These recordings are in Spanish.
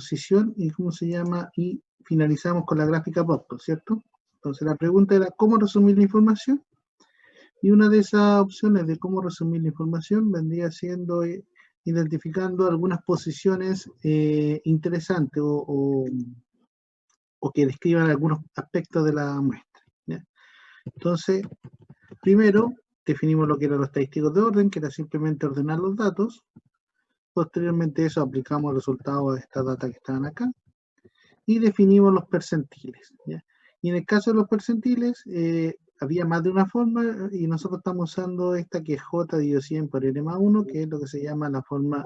exposición y cómo se llama, y finalizamos con la gráfica Botplot, ¿cierto? Entonces la pregunta era cómo resumir la información, y una de esas opciones de cómo resumir la información vendría siendo identificando algunas posiciones interesantes o que describan algunos aspectos de la muestra, ¿ya? Entonces, primero definimos lo que eran los estadísticos de orden, que era simplemente ordenar los datos. Posteriormente a eso aplicamos los resultados de estas datas que estaban acá y definimos los percentiles, ¿ya? Y en el caso de los percentiles había más de una forma y nosotros estamos usando esta que es J dividido 100 por N más 1, que es lo que se llama la forma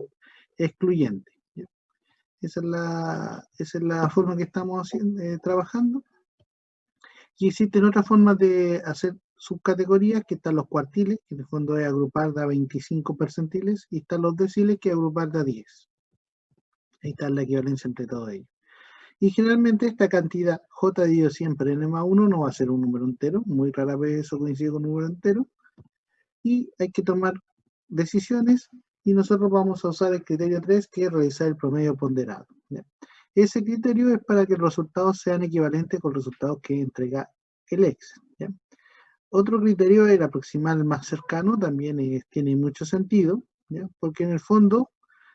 excluyente, ¿ya? Esa es la forma que estamos trabajando. Y existen otras formas de hacer subcategorías, que están los cuartiles, que en el fondo es agrupar de a 25 percentiles, y están los deciles, que es agrupar de a 10. Ahí está la equivalencia entre todos ellos. Y generalmente esta cantidad J dividido 100 por N más 1 no va a ser un número entero, muy rara vez eso coincide con un número entero, y hay que tomar decisiones, y nosotros vamos a usar el criterio 3, que es realizar el promedio ponderado, ¿ya? Ese criterio es para que los resultados sean equivalentes con los resultados que entrega el Excel, ¿ya? Otro criterio es el aproximar el más cercano, también tiene mucho sentido, ¿ya? Porque en el fondo,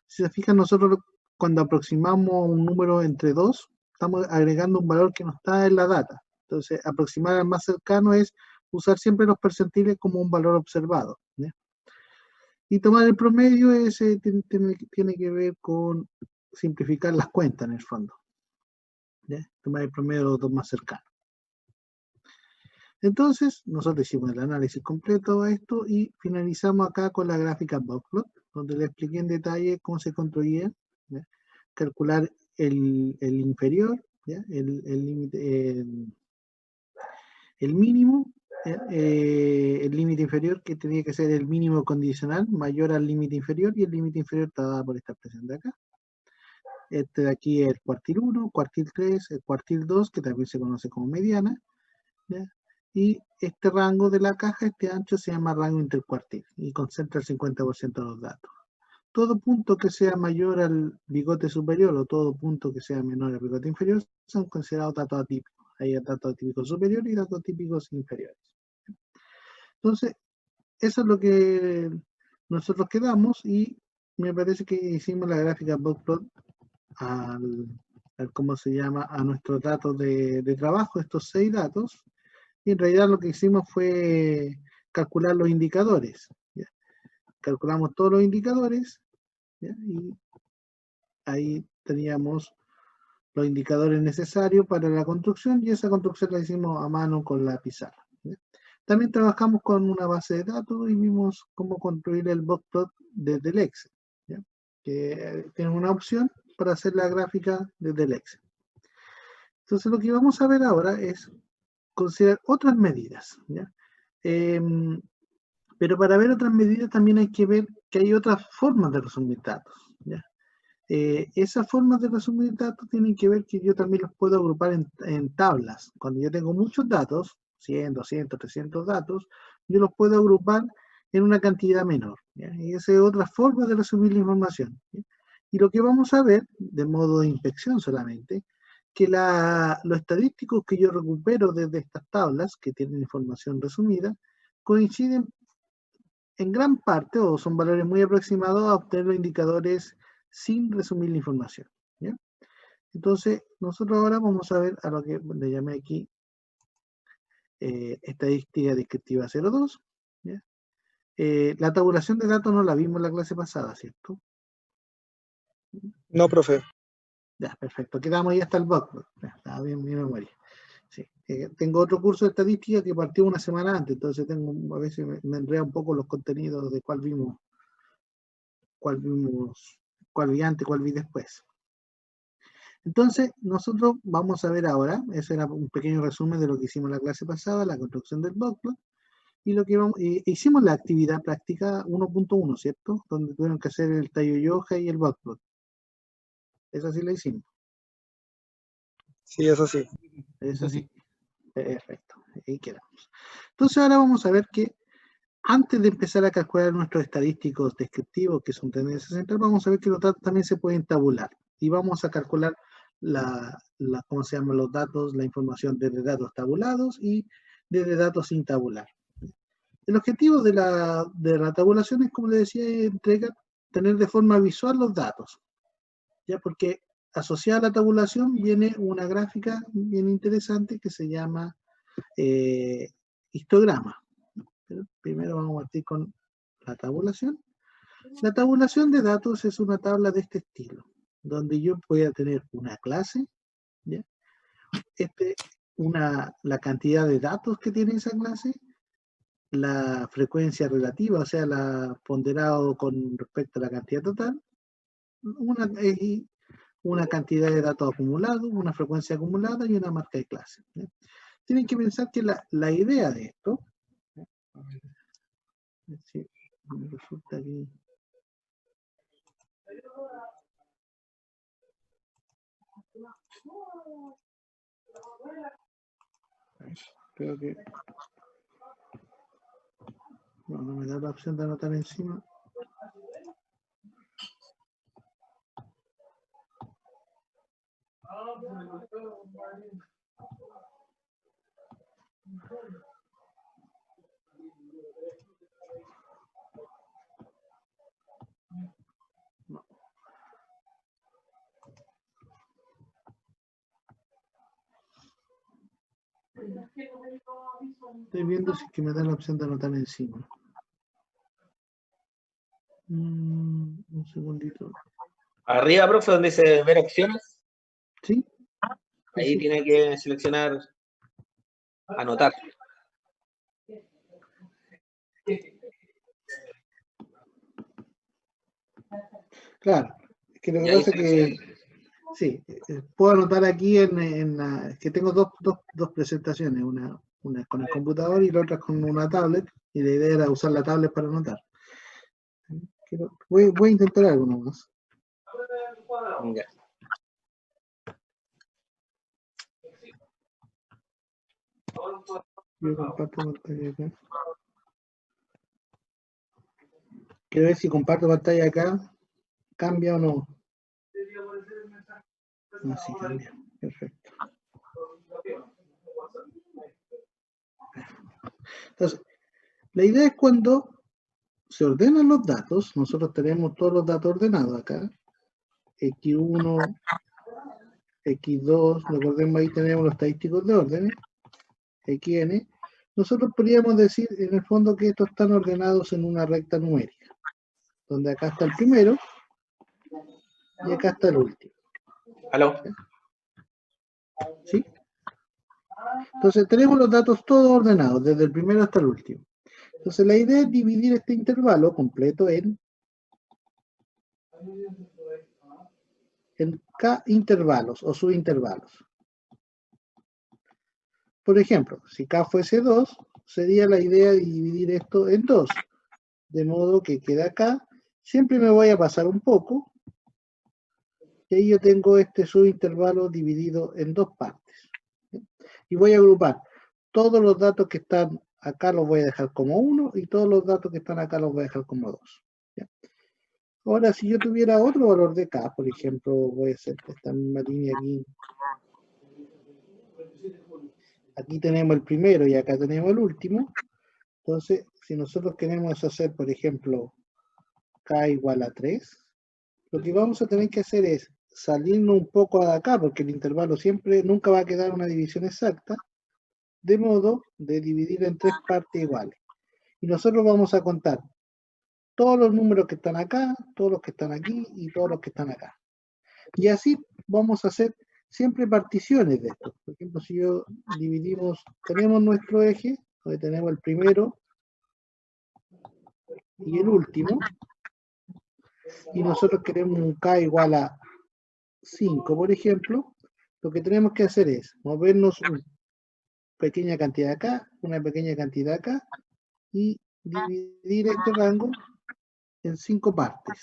si se fijan, nosotros cuando aproximamos un número entre dos, estamos agregando un valor que no está en la data. Entonces, aproximar al más cercano es usar siempre los percentiles como un valor observado, ¿ya? Y tomar el promedio tiene que ver con simplificar las cuentas en el fondo, ¿ya? Tomar el promedio de los dos más cercanos. Entonces, nosotros hicimos el análisis completo de esto y finalizamos acá con la gráfica Botplot, donde le expliqué en detalle cómo se construía, ¿ya? Calcular el inferior, ¿ya? El límite, el mínimo, el límite inferior, que tenía que ser el mínimo condicional mayor al límite inferior, y el límite inferior está dado por esta expresión de acá. Este de aquí es el cuartil 1, cuartil 3, el cuartil 2, que también se conoce como mediana, ¿ya? Y este rango de la caja, este ancho, se llama rango intercuartil y concentra el 50% de los datos. Todo punto que sea mayor al bigote superior o todo punto que sea menor al bigote inferior son considerados datos atípicos. Hay datos atípicos superiores y datos típicos inferiores. Entonces, eso es lo que nosotros quedamos, y me parece que hicimos la gráfica Botplot al ¿cómo se llama? A nuestros datos de trabajo, estos 6 datos. Y en realidad lo que hicimos fue calcular los indicadores, ¿ya? Calculamos todos los indicadores, ¿ya? Y ahí teníamos los indicadores necesarios para la construcción, y esa construcción la hicimos a mano con la pizarra, ¿ya? También trabajamos con una base de datos y vimos cómo construir el Botplot desde el Excel, ¿ya? Que tiene una opción para hacer la gráfica desde el Excel. Entonces lo que vamos a ver ahora es considerar otras medidas, ¿ya? Pero para ver otras medidas también hay que ver que hay otras formas de resumir datos, ¿ya? Esas formas de resumir datos tienen que ver que yo también los puedo agrupar en tablas. Cuando yo tengo muchos datos, 100, 200, 300 datos, yo los puedo agrupar en una cantidad menor, ¿ya? Y esa es otra forma de resumir la información, ¿ya? Y lo que vamos a ver, de modo de inspección solamente, que los estadísticos que yo recupero desde estas tablas, que tienen información resumida, coinciden en gran parte, o son valores muy aproximados a obtener los indicadores sin resumir la información, ¿ya? Entonces, nosotros ahora vamos a ver a lo que le llamé aquí estadística descriptiva 02, ¿ya? La tabulación de datos no la vimos en la clase pasada, ¿cierto? No, profe. Ya, perfecto. Quedamos ahí hasta el bug. Está bien mi memoria. Sí. Tengo otro curso de estadística que partió una semana antes, entonces a veces me enreda un poco los contenidos de cuál vi antes, cuál vi después. Entonces, nosotros vamos a ver ahora, ese era un pequeño resumen de lo que hicimos en la clase pasada, la construcción del Botplot, y lo que hicimos la actividad práctica 1.1, ¿cierto? Donde tuvieron que hacer el tallo y hoja y el Botplot. Esa sí la hicimos. Sí, eso sí. Eso sí. Perfecto. Ahí quedamos. Entonces ahora vamos a ver que antes de empezar a calcular nuestros estadísticos descriptivos, que son tendencias centrales, vamos a ver que los datos también se pueden tabular, y vamos a calcular ¿cómo se llaman los datos? La información desde datos tabulados y desde datos sin tabular. El objetivo de la tabulación es, como le decía, tener de forma visual los datos, ¿ya? Porque asociada a la tabulación viene una gráfica bien interesante que se llama histograma. Pero primero vamos a partir con la tabulación. La tabulación de datos es una tabla de este estilo, donde yo voy a tener una clase, ¿ya? La cantidad de datos que tiene esa clase, la frecuencia relativa, o sea, la ponderado con respecto a la cantidad total, una cantidad de datos acumulados, una frecuencia acumulada y una marca de clase, ¿ya? Tienen que pensar que la idea de esto, a ver si me resulta aquí. Creo que no me da la opción de anotar encima. No. Estoy viendo si es que me da la opción de anotar encima. Un segundito. Arriba, profe, donde dice ver opciones. ¿Sí? Ahí Sí. tiene que seleccionar anotar. Claro, es que lo que pasa es que sí, puedo anotar aquí es que tengo dos presentaciones, una con el computador y la otra con una tablet, y la idea era usar la tablet para anotar. Voy a intentar algo nomás. Ya. Yo comparto pantalla acá. Quiero ver si comparto pantalla acá, cambia o no. Así cambia, perfecto. Entonces, la idea es cuando se ordenan los datos, nosotros tenemos todos los datos ordenados acá, X1, X2, recordemos ahí tenemos los estadísticos de órdenes, XN, nosotros podríamos decir en el fondo que estos están ordenados en una recta numérica, donde acá está el primero y acá está el último. ¿Aló? ¿Sí? Entonces tenemos los datos todos ordenados, desde el primero hasta el último. Entonces la idea es dividir este intervalo completo en K intervalos o subintervalos. Por ejemplo, si K fuese 2, sería la idea de dividir esto en 2. De modo que queda acá. Siempre me voy a pasar un poco. Y ahí yo tengo este subintervalo dividido en dos partes. Y voy a agrupar todos los datos que están acá los voy a dejar como 1 y todos los datos que están acá los voy a dejar como 2. Ahora, si yo tuviera otro valor de K, por ejemplo, voy a hacer esta misma línea aquí. Aquí tenemos el primero y acá tenemos el último. Entonces, si nosotros queremos hacer, por ejemplo, K igual a 3, lo que vamos a tener que hacer es salirnos un poco de acá, porque el intervalo siempre, nunca va a quedar una división exacta, de modo de dividir en tres partes iguales. Y nosotros vamos a contar todos los números que están acá, todos los que están aquí y todos los que están acá. Y así vamos a hacer siempre particiones de esto. Por ejemplo, si yo tenemos nuestro eje, donde tenemos el primero y el último, y nosotros queremos un K igual a 5, por ejemplo, lo que tenemos que hacer es movernos una pequeña cantidad acá, una pequeña cantidad acá, y dividir este rango en 5 partes.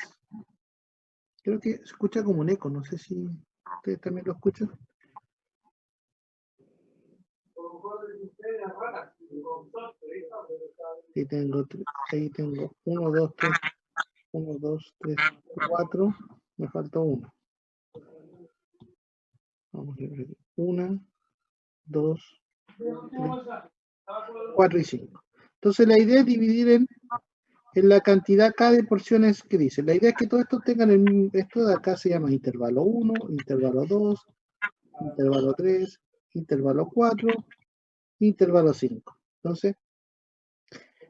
Creo que se escucha como un eco, no sé si ustedes también lo escuchan. Ahí tengo 1, 2, 3, 1, 2, 3, 4, me falta 1. Vamos a ver aquí. 1, 2, 3, 4 y 5. Entonces la idea es dividir en la cantidad K de porciones que dice. La idea es que todos estos tengan esto de acá se llama intervalo 1, intervalo 2, intervalo 3, intervalo 4, intervalo 5. Entonces,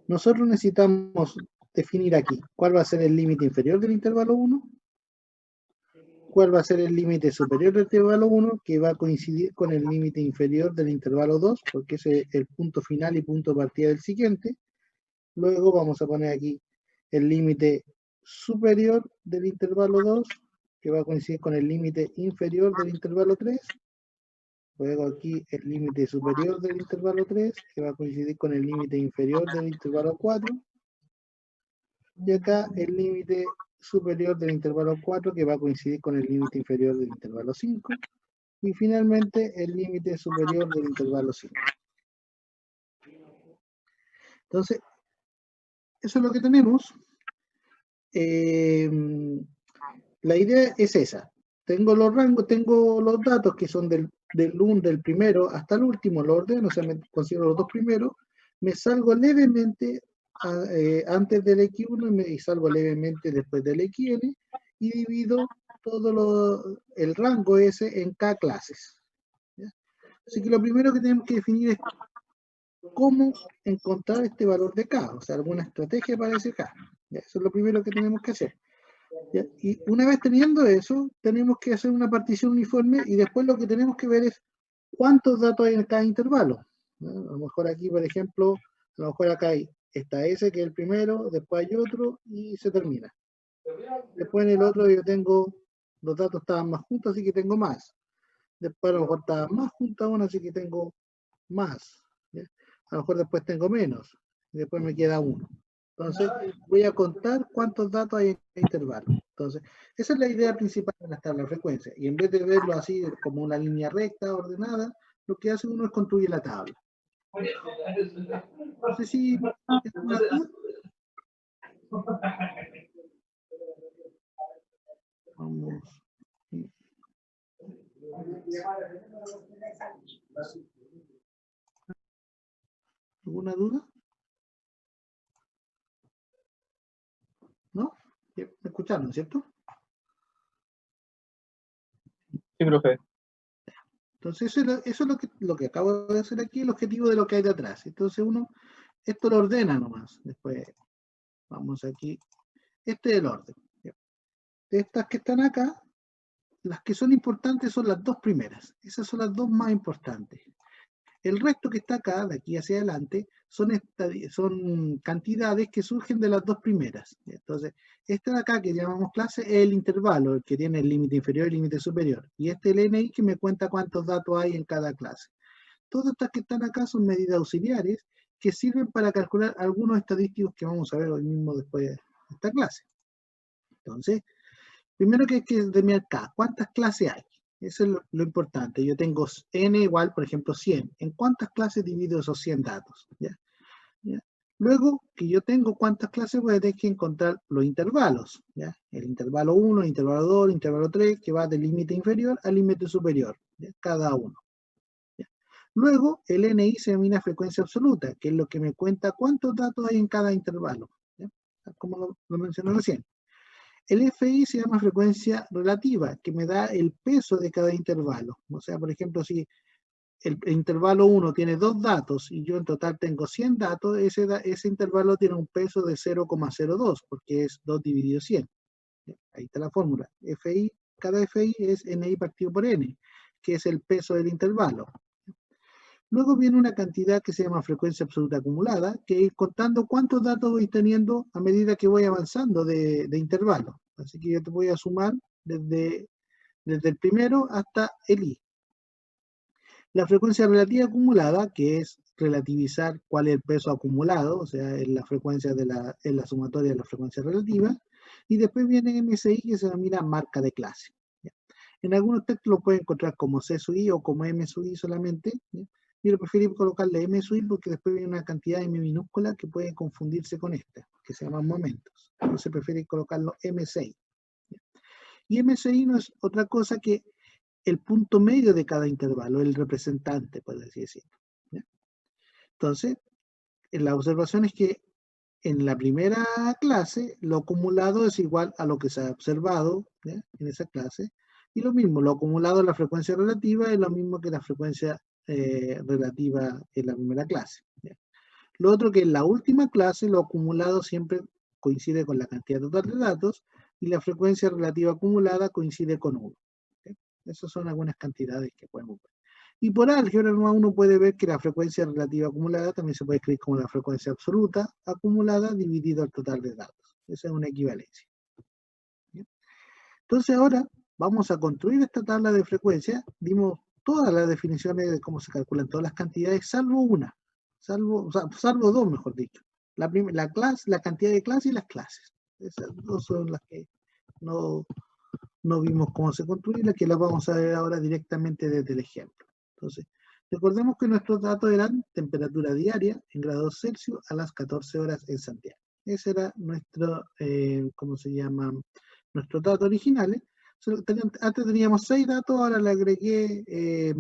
nosotros necesitamos definir aquí cuál va a ser el límite inferior del intervalo 1, cuál va a ser el límite superior del intervalo 1, que va a coincidir con el límite inferior del intervalo 2, porque ese es el punto final y punto de partida del siguiente. Luego vamos a poner aquí el límite superior del intervalo 2, que va a coincidir con el límite inferior del intervalo 3. Luego aquí el límite superior del intervalo 3, que va a coincidir con el límite inferior del intervalo 4. Y acá el límite superior del intervalo 4, que va a coincidir con el límite inferior del intervalo 5. Y finalmente el límite superior del intervalo 5. Entonces, eso es lo que tenemos. La idea es esa. Tengo los rangos, tengo los datos que son del primero hasta el último, lo ordeno, o sea, me considero los dos primeros, me salgo levemente antes del X1 y salgo levemente después del XN y divido todo el rango ese en K clases. ¿Ya? Así que lo primero que tenemos que definir es cómo encontrar este valor de K, o sea, alguna estrategia para ese K. ¿Ya? Eso es lo primero que tenemos que hacer. ¿Ya? Y una vez teniendo eso, tenemos que hacer una partición uniforme y después lo que tenemos que ver es cuántos datos hay en cada intervalo. ¿Ya? A lo mejor aquí, por ejemplo, a lo mejor acá está ese que es el primero, después hay otro y se termina. Después en el otro yo tengo, los datos estaban más juntos, así que tengo más. Después a lo mejor estaban más juntos aún, así que tengo más. ¿Ya? A lo mejor después tengo menos. Y después me queda uno. Entonces, voy a contar cuántos datos hay en el intervalo. Entonces, esa es la idea principal de las tablas de frecuencia. Y en vez de verlo así como una línea recta, ordenada, lo que hace uno es construir la tabla. No sé si es una duda. Vamos. ¿Alguna duda? ¿No? ¿Me escucharon, cierto? Sí, profe. Entonces, eso es lo que acabo de hacer aquí, el objetivo de lo que hay detrás. Entonces, uno, esto lo ordena nomás. Después, vamos aquí. Este es el orden. De estas que están acá, las que son importantes son las dos primeras. Esas son las dos más importantes. El resto que está acá, de aquí hacia adelante, son cantidades que surgen de las dos primeras. Entonces, esta de acá que llamamos clase es el intervalo, el que tiene el límite inferior y el límite superior. Y este es el NI que me cuenta cuántos datos hay en cada clase. Todas estas que están acá son medidas auxiliares que sirven para calcular algunos estadísticos que vamos a ver hoy mismo después de esta clase. Entonces, primero que hay que determinar K, ¿cuántas clases hay? Eso es lo importante. Yo tengo n igual, por ejemplo, 100. ¿En cuántas clases divido esos 100 datos? ¿Ya? ¿Ya? Luego que yo tengo cuántas clases, voy a tener que encontrar los intervalos. ¿Ya? El intervalo 1, el intervalo 2, el intervalo 3, que va del límite inferior al límite superior. ¿Ya? Cada uno. ¿Ya? Luego, el NI se denomina frecuencia absoluta, que es lo que me cuenta cuántos datos hay en cada intervalo. ¿Ya? Como lo mencioné recién. El FI se llama frecuencia relativa, que me da el peso de cada intervalo. O sea, por ejemplo, si el intervalo 1 tiene 2 datos y yo en total tengo 100 datos, ese intervalo tiene un peso de 0,02, porque es 2 dividido 100. Ahí está la fórmula. FI, cada FI es NI partido por N, que es el peso del intervalo. Luego viene una cantidad que se llama frecuencia absoluta acumulada, que es contando cuántos datos voy teniendo a medida que voy avanzando de intervalo. Así que yo te voy a sumar desde el primero hasta el I. La frecuencia relativa acumulada, que es relativizar cuál es el peso acumulado, o sea, es la frecuencia es la sumatoria de la frecuencia relativa. Y después viene MSI, que se denomina marca de clase. ¿Ya? En algunos textos lo pueden encontrar como C sub I o como M sub I solamente. ¿Ya? Yo prefiero colocarle M sub I porque después viene una cantidad de M minúscula que puede confundirse con esta, que se llaman momentos. Entonces prefiero colocarlo M6. ¿Ya? Y M6 no es otra cosa que el punto medio de cada intervalo, el representante, por así decirlo. ¿Ya? Entonces, la observación es que en la primera clase, lo acumulado es igual a lo que se ha observado, ¿ya?, en esa clase. Y lo mismo, lo acumulado en la frecuencia relativa es lo mismo que la frecuencia relativa en la primera clase. ¿Ya? Lo otro que en la última clase, lo acumulado siempre coincide con la cantidad total de datos y la frecuencia relativa acumulada coincide con 1. ¿Ya? Esas son algunas cantidades que podemos ver. Y por álgebra uno puede ver que la frecuencia relativa acumulada también se puede escribir como la frecuencia absoluta acumulada dividido al total de datos. Esa es una equivalencia. ¿Bien? Entonces ahora vamos a construir esta tabla de frecuencia. Dimos todas las definiciones de cómo se calculan todas las cantidades, salvo una. Salvo dos, mejor dicho. La cantidad de clase y las clases. Esas dos son las que no vimos cómo se construyen, las que las vamos a ver ahora directamente desde el ejemplo. Entonces, recordemos que nuestros datos eran temperatura diaria en grados Celsius a las 14 horas en Santiago. Ese era nuestro, ¿cómo se llama? Nuestros datos originales. Antes teníamos 6 datos, ahora le agregué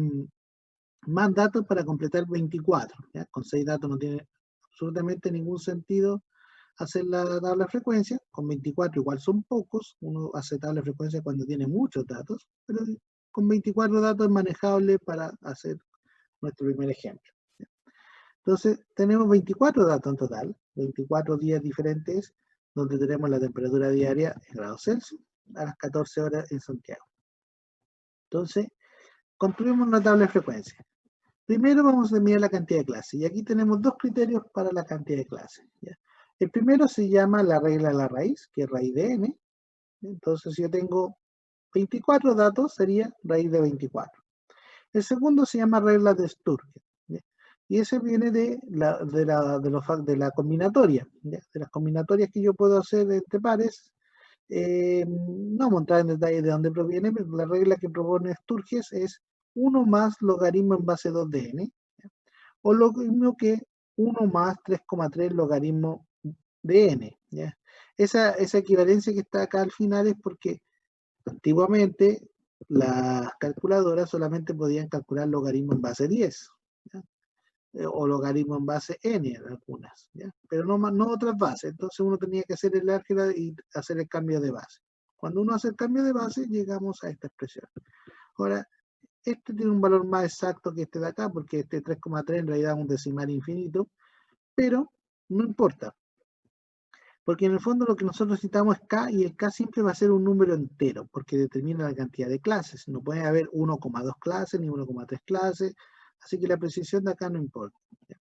más datos para completar 24. ¿Ya? Con 6 datos no tiene absolutamente ningún sentido hacer la tabla de frecuencia. Con 24 igual son pocos, uno hace tabla de frecuencia cuando tiene muchos datos, pero con 24 datos es manejable para hacer nuestro primer ejemplo. Entonces tenemos 24 datos en total, 24 días diferentes, donde tenemos la temperatura diaria en grados Celsius a las 14 horas en Santiago. Entonces, construimos una tabla de frecuencia. Primero vamos a mirar la cantidad de clases, y aquí tenemos dos criterios para la cantidad de clases. ¿Ya? El primero se llama la regla de la raíz, que es raíz de n. Entonces, si yo tengo 24 datos, sería raíz de 24. El segundo se llama regla de Sturgeon, ¿ya? Y ese viene de la combinatoria, ¿ya? De las combinatorias que yo puedo hacer entre pares. No vamos a entrar en detalle de dónde proviene, pero la regla que propone Sturgeon es 1 más logaritmo en base 2 de n, ¿ya? O lo mismo que 1 más 3,3 logaritmo de n. ¿Ya? Esa equivalencia que está acá al final es porque antiguamente las calculadoras solamente podían calcular logaritmo en base 10, ¿ya? O logaritmo en base n en algunas, ¿ya? Pero no otras bases. Entonces uno tenía que hacer el álgebra y hacer el cambio de base. Cuando uno hace el cambio de base, llegamos a esta expresión. Ahora, este tiene un valor más exacto que este de acá, porque este 3,3 en realidad es un decimal infinito, pero no importa. Porque en el fondo lo que nosotros necesitamos es k, y el k siempre va a ser un número entero, porque determina la cantidad de clases. No puede haber 1,2 clases, ni 1,3 clases, así que la precisión de acá no importa. ¿Ya?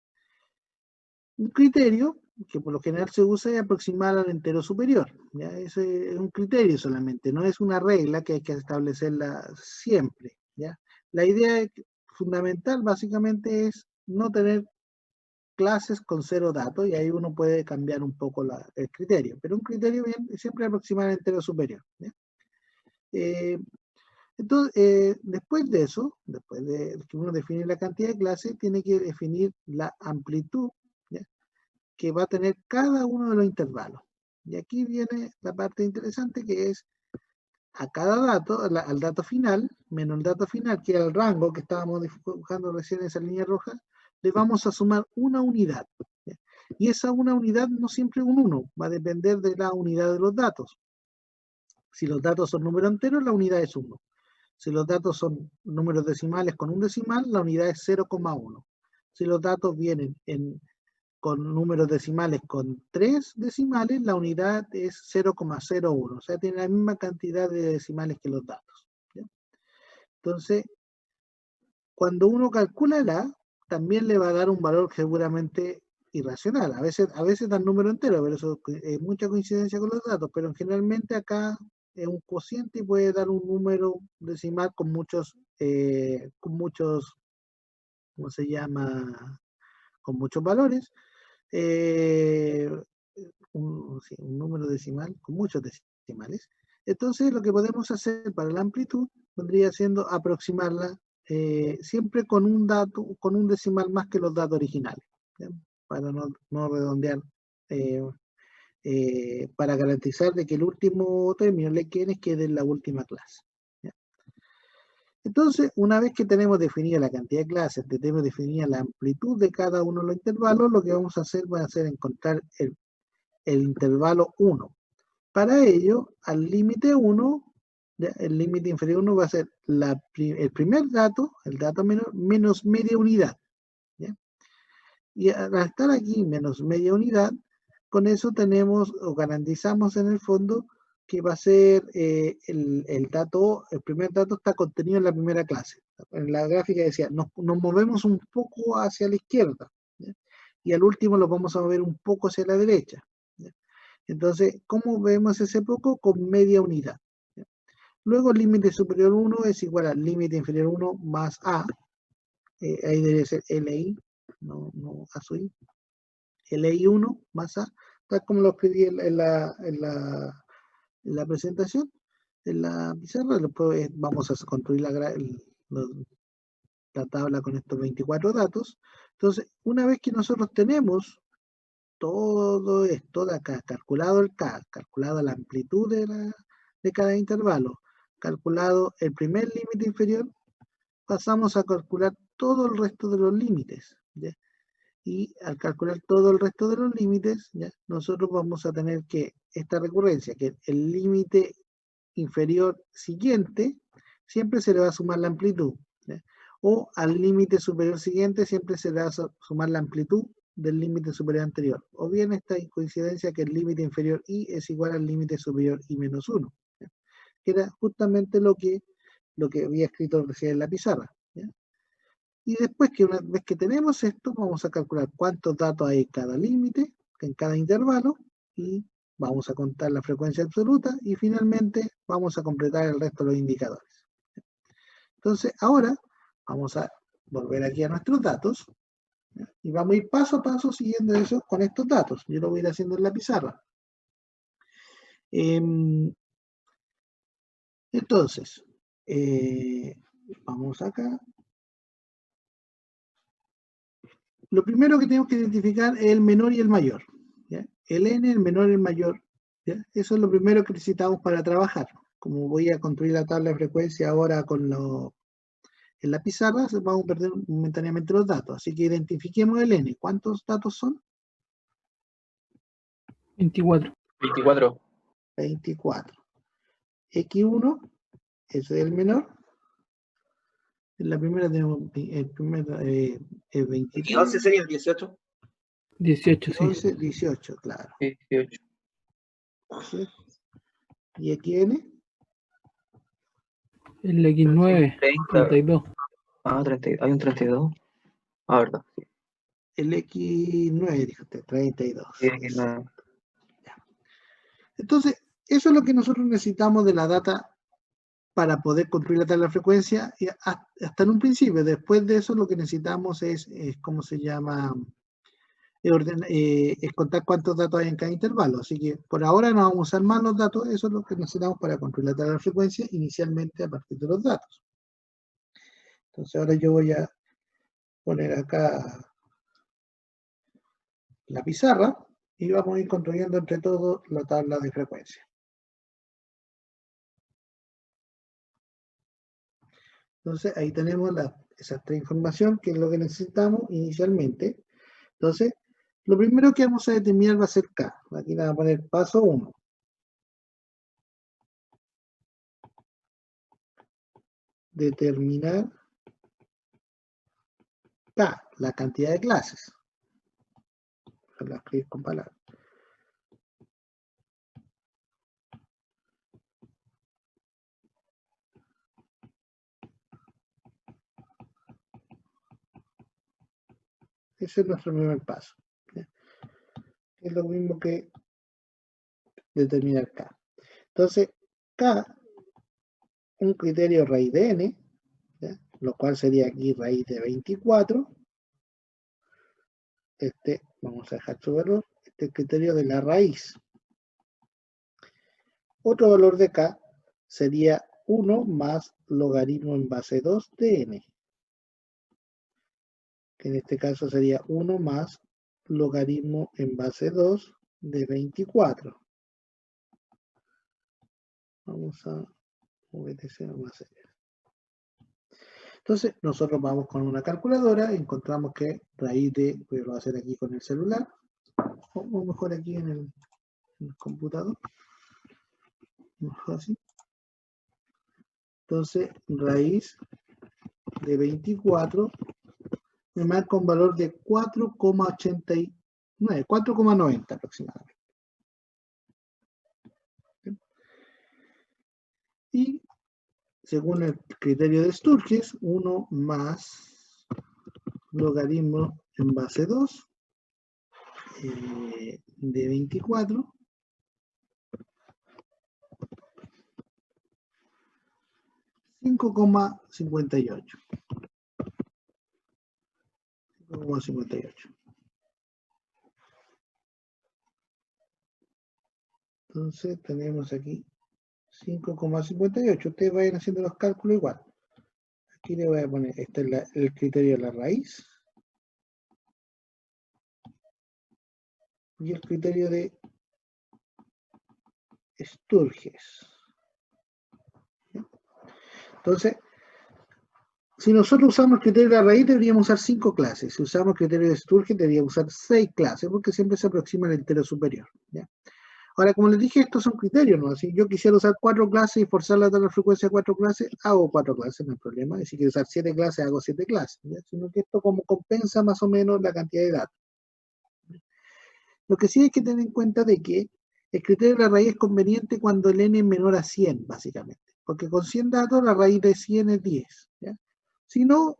Un criterio que por lo general se usa es aproximar al entero superior. ¿Ya? Ese es un criterio solamente, no es una regla que hay que establecerla siempre. ¿Ya? La idea fundamental básicamente es no tener clases con 0 datos, y ahí uno puede cambiar un poco el criterio, pero un criterio bien siempre aproximar al entero superior. ¿Ya? Entonces, después de eso, después de que uno define la cantidad de clases, tiene que definir la amplitud, ¿ya?, que va a tener cada uno de los intervalos. Y aquí viene la parte interesante, que es a cada dato, al dato final, menos el dato final, que era el rango que estábamos dibujando recién en esa línea roja, le vamos a sumar una unidad. ¿Ya? Y esa una unidad no siempre es un 1, va a depender de la unidad de los datos. Si los datos son números enteros, la unidad es 1. Si los datos son números decimales con un decimal, la unidad es 0,1. Si los datos vienen con números decimales con 3 decimales, la unidad es 0,01. O sea, tiene la misma cantidad de decimales que los datos. ¿Ya? Entonces, cuando uno calcula el A, también le va a dar un valor seguramente irracional. A veces dan número entero, pero eso es mucha coincidencia con los datos, pero generalmente acá es un cociente y puede dar un número decimal con muchos, ¿cómo se llama? Con muchos valores. Un número decimal con muchos decimales. Entonces, lo que podemos hacer para la amplitud vendría siendo aproximarla siempre con un dato, con un decimal más que los datos originales, ¿ya? Para no redondear, para garantizar de que el último término le quede en la última clase. ¿Ya? Entonces, una vez que tenemos definida la cantidad de clases, que tenemos definida la amplitud de cada uno de los intervalos, lo que vamos a hacer va a ser encontrar el intervalo 1. Para ello, al límite 1, el límite inferior 1 va a ser el primer dato, el dato menor, menos media unidad. ¿Ya? Y al estar aquí menos media unidad, con eso tenemos o garantizamos en el fondo que va a ser el primer dato está contenido en la primera clase. En la gráfica decía, nos movemos un poco hacia la izquierda, ¿ya? Y al último lo vamos a mover un poco hacia la derecha, ¿ya? Entonces, ¿cómo vemos ese poco? Con media unidad, ¿ya? Luego el límite superior 1 es igual al límite inferior 1 más A, ahí debe ser LI, no A sub I, LI1 más A, tal como lo escribí en la presentación, en la pizarra. Después vamos a construir la tabla con estos 24 datos. Entonces, una vez que nosotros tenemos todo esto de acá, calculado el K, calculada la amplitud de cada intervalo, calculado el primer límite inferior, pasamos a calcular todo el resto de los límites, ¿ya? Y al calcular todo el resto de los límites, ¿ya? Nosotros vamos a tener que esta recurrencia, que el límite inferior siguiente, siempre se le va a sumar la amplitud, ¿ya? O al límite superior siguiente siempre se le va a sumar la amplitud del límite superior anterior. O bien esta coincidencia que el límite inferior I es igual al límite superior I menos 1, ¿ya? Que era justamente lo que había escrito recién en la pizarra, ¿ya? Y después que una vez que tenemos esto, vamos a calcular cuántos datos hay en cada límite, en cada intervalo, y vamos a contar la frecuencia absoluta, y finalmente vamos a completar el resto de los indicadores. Entonces, ahora vamos a volver aquí a nuestros datos, ¿ya? Y vamos a ir paso a paso siguiendo eso con estos datos. Yo lo voy a ir haciendo en la pizarra. Entonces, vamos acá. Lo primero que tenemos que identificar es el menor y el mayor, ¿ya? El n, el menor y el mayor, ¿ya? Eso es lo primero que necesitamos para trabajar. Como voy a construir la tabla de frecuencia ahora en la pizarra, vamos a perder momentáneamente los datos. Así que identifiquemos el n. ¿Cuántos datos son? 24. 24. 24. X1, ese es el menor. En la primera tenemos el primer es 23. ¿Y 11 sería el 18? 18, sí. 11, 18, claro. 18. ¿Sí? ¿Y XN? El X9, 30. 32. Ah, 32. Hay un 32. Ah, verdad. Sí, El X9, dijo usted, 32. sí, X9. Entonces, eso es lo que nosotros necesitamos de la data para poder construir la tabla de frecuencia, y hasta en un principio. Después de eso lo que necesitamos es ¿cómo se llama? Es contar cuántos datos hay en cada intervalo. Así que por ahora no vamos a usar más los datos. Eso es lo que necesitamos para construir la tabla de frecuencia inicialmente a partir de los datos. Entonces ahora yo voy a poner acá la pizarra y vamos a ir construyendo entre todos la tabla de frecuencia. Entonces ahí tenemos esa información que es lo que necesitamos inicialmente. Entonces, lo primero que vamos a determinar va a ser K. Aquí le vamos a poner paso 1. Determinar K, la cantidad de clases. Voy a escribir con palabras. Ese es nuestro primer paso, ¿ya? Es lo mismo que determinar K. Entonces, K, un criterio raíz de n, ¿ya? Lo cual sería aquí raíz de 24. Vamos a dejar su valor, este criterio de la raíz. Otro valor de K sería 1 más logaritmo en base 2 de n, que en este caso sería 1 más logaritmo en base 2 de 24. Vamos a obedecer más allá. Entonces, nosotros vamos con una calculadora y encontramos que raíz de, voy a hacer aquí con el celular, o mejor aquí en el computador, mejor así. Entonces, raíz de 24 me marca un valor de 4,89, 4,90 aproximadamente. Y según el criterio de Sturges, 1 más logaritmo en base 2 de 24 5,58. 5,58. Entonces tenemos aquí 5,58. Ustedes vayan haciendo los cálculos igual. Aquí le voy a poner, este es el criterio de la raíz. Y el criterio de Sturges. Entonces, si nosotros usamos el criterio de la raíz, deberíamos usar 5 clases. Si usamos el criterio de Sturges, deberíamos usar 6 clases, porque siempre se aproxima al entero superior, ¿ya? Ahora, como les dije, estos son criterios, ¿no? Si yo quisiera usar 4 clases y forzar la tabla de frecuencia de 4 clases, hago 4 clases, no hay problema. Y si quiero usar 7 clases, hago 7 clases, ¿ya? Sino que esto como compensa más o menos la cantidad de datos. Lo que sí hay que tener en cuenta de que el criterio de la raíz es conveniente cuando el n es menor a 100, básicamente. Porque con 100 datos, la raíz de 100 es 10, ¿ya? Si no,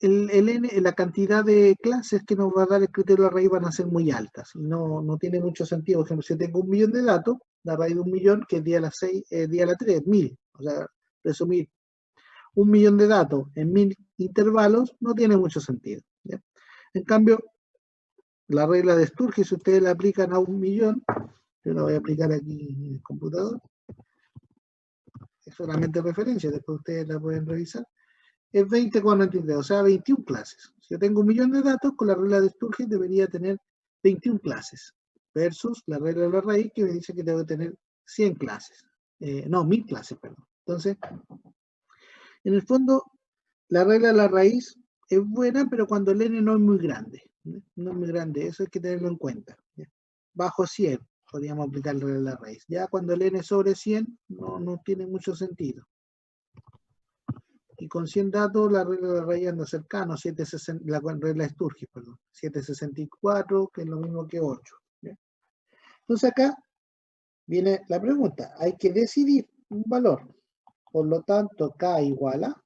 el n, la cantidad de clases que nos va a dar el criterio de la raíz van a ser muy altas. Y no tiene mucho sentido. Por ejemplo, si tengo 1 millón de datos, la raíz de 1 millón, que es 10 a la 6, 10 a la 3, 1000. O sea, resumir 1 millón de datos en 1000 intervalos no tiene mucho sentido, ¿ya? En cambio, la regla de Sturges, si ustedes la aplican a 1 millón, yo la voy a aplicar aquí en el computador, es solamente referencia, después ustedes la pueden revisar, es 20,93, o sea, 21 clases. Si yo tengo 1 millón de datos, con la regla de Sturges debería tener 21 clases, versus la regla de la raíz que me dice que tengo que tener 100 clases, no, 1000 clases, perdón. Entonces, en el fondo, la regla de la raíz es buena, pero cuando el n no es muy grande, no es muy grande, eso hay que tenerlo en cuenta, ¿ya? Bajo 100 podríamos aplicar la regla de la raíz. Ya cuando el n es sobre 100, no tiene mucho sentido. Y con 100 datos, la regla de la raíz anda cercano, 760, la regla de Sturges, perdón, 764, que es lo mismo que 8. ¿Ya? Entonces acá viene la pregunta, hay que decidir un valor. Por lo tanto, k igual a,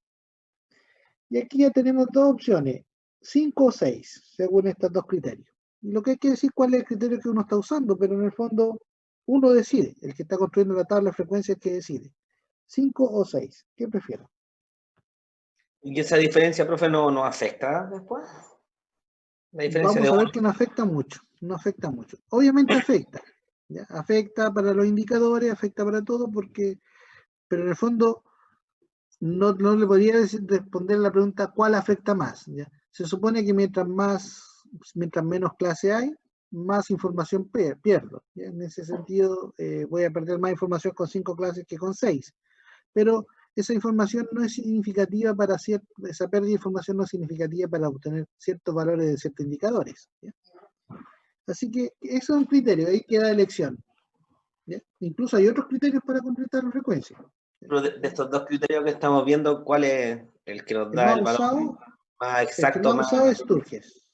y aquí ya tenemos dos opciones, 5 o 6, según estos dos criterios. Y lo que hay que decir cuál es el criterio que uno está usando, pero en el fondo uno decide, el que está construyendo la tabla de frecuencias es el que decide. 5 o 6, ¿qué prefiero? ¿Y esa diferencia, profe, no afecta después? La diferencia Vamos de a ver 1. que no afecta mucho, no afecta mucho. Obviamente afecta, ¿ya? Afecta para los indicadores, afecta para todo, pero en el fondo no le podría responder la pregunta ¿cuál afecta más? ¿Ya? Se supone que mientras menos clase hay, más información pierdo. ¿Ya? En ese sentido, voy a perder más información con 5 clases que con 6. Pero esa información no es significativa esa pérdida de información no es significativa para obtener ciertos valores de ciertos indicadores, ¿ya? Así que eso es un criterio, ahí queda elección, ¿ya? Incluso hay otros criterios para contrastar la frecuencia. Pero de estos dos criterios que estamos viendo, ¿cuál es el que nos El da más el valor usado, más el que exacto? más usado es Sturges.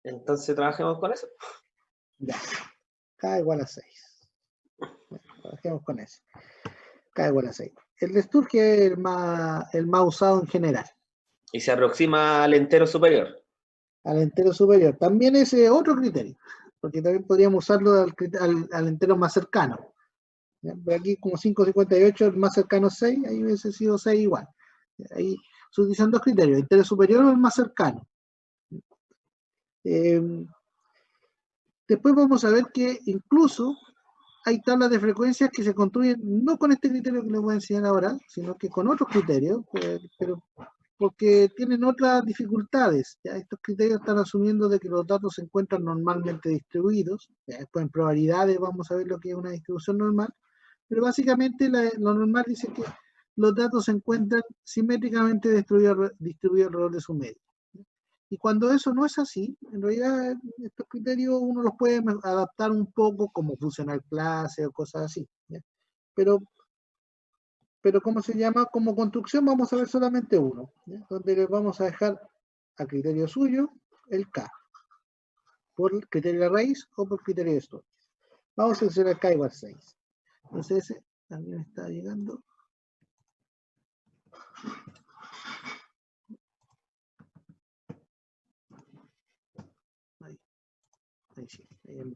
Entonces, trabajemos con eso. Ya. K igual a 6. Trabajemos con ese. K igual a 6. El de Sturges es el más usado en general. Y se aproxima al entero superior. Al entero superior. También ese otro criterio, porque también podríamos usarlo al entero más cercano. ¿Ya? Pero aquí como 5,58, el más cercano es 6, ahí hubiese sido 6 igual. Ahí se utilizan dos criterios, el entero superior o el más cercano. Después vamos a ver que incluso hay tablas de frecuencias que se construyen no con este criterio que les voy a enseñar ahora, sino que con otros criterios, pero porque tienen otras dificultades. ¿Ya? Estos criterios están asumiendo de que los datos se encuentran normalmente distribuidos. ¿Ya? Después en probabilidades vamos a ver lo que es una distribución normal, pero básicamente lo normal dice que los datos se encuentran simétricamente distribuidos alrededor de su medio. Y cuando eso no es así, en realidad estos criterios uno los puede adaptar un poco como funcional clase o cosas así, ¿ya? Pero ¿cómo se llama? Como construcción vamos a ver solamente uno, ¿ya? Donde le vamos a dejar a criterio suyo el K, por criterio de raíz o por criterio de esto. Vamos a seleccionar K igual 6. Entonces ese también está llegando. Ahí sí, ahí.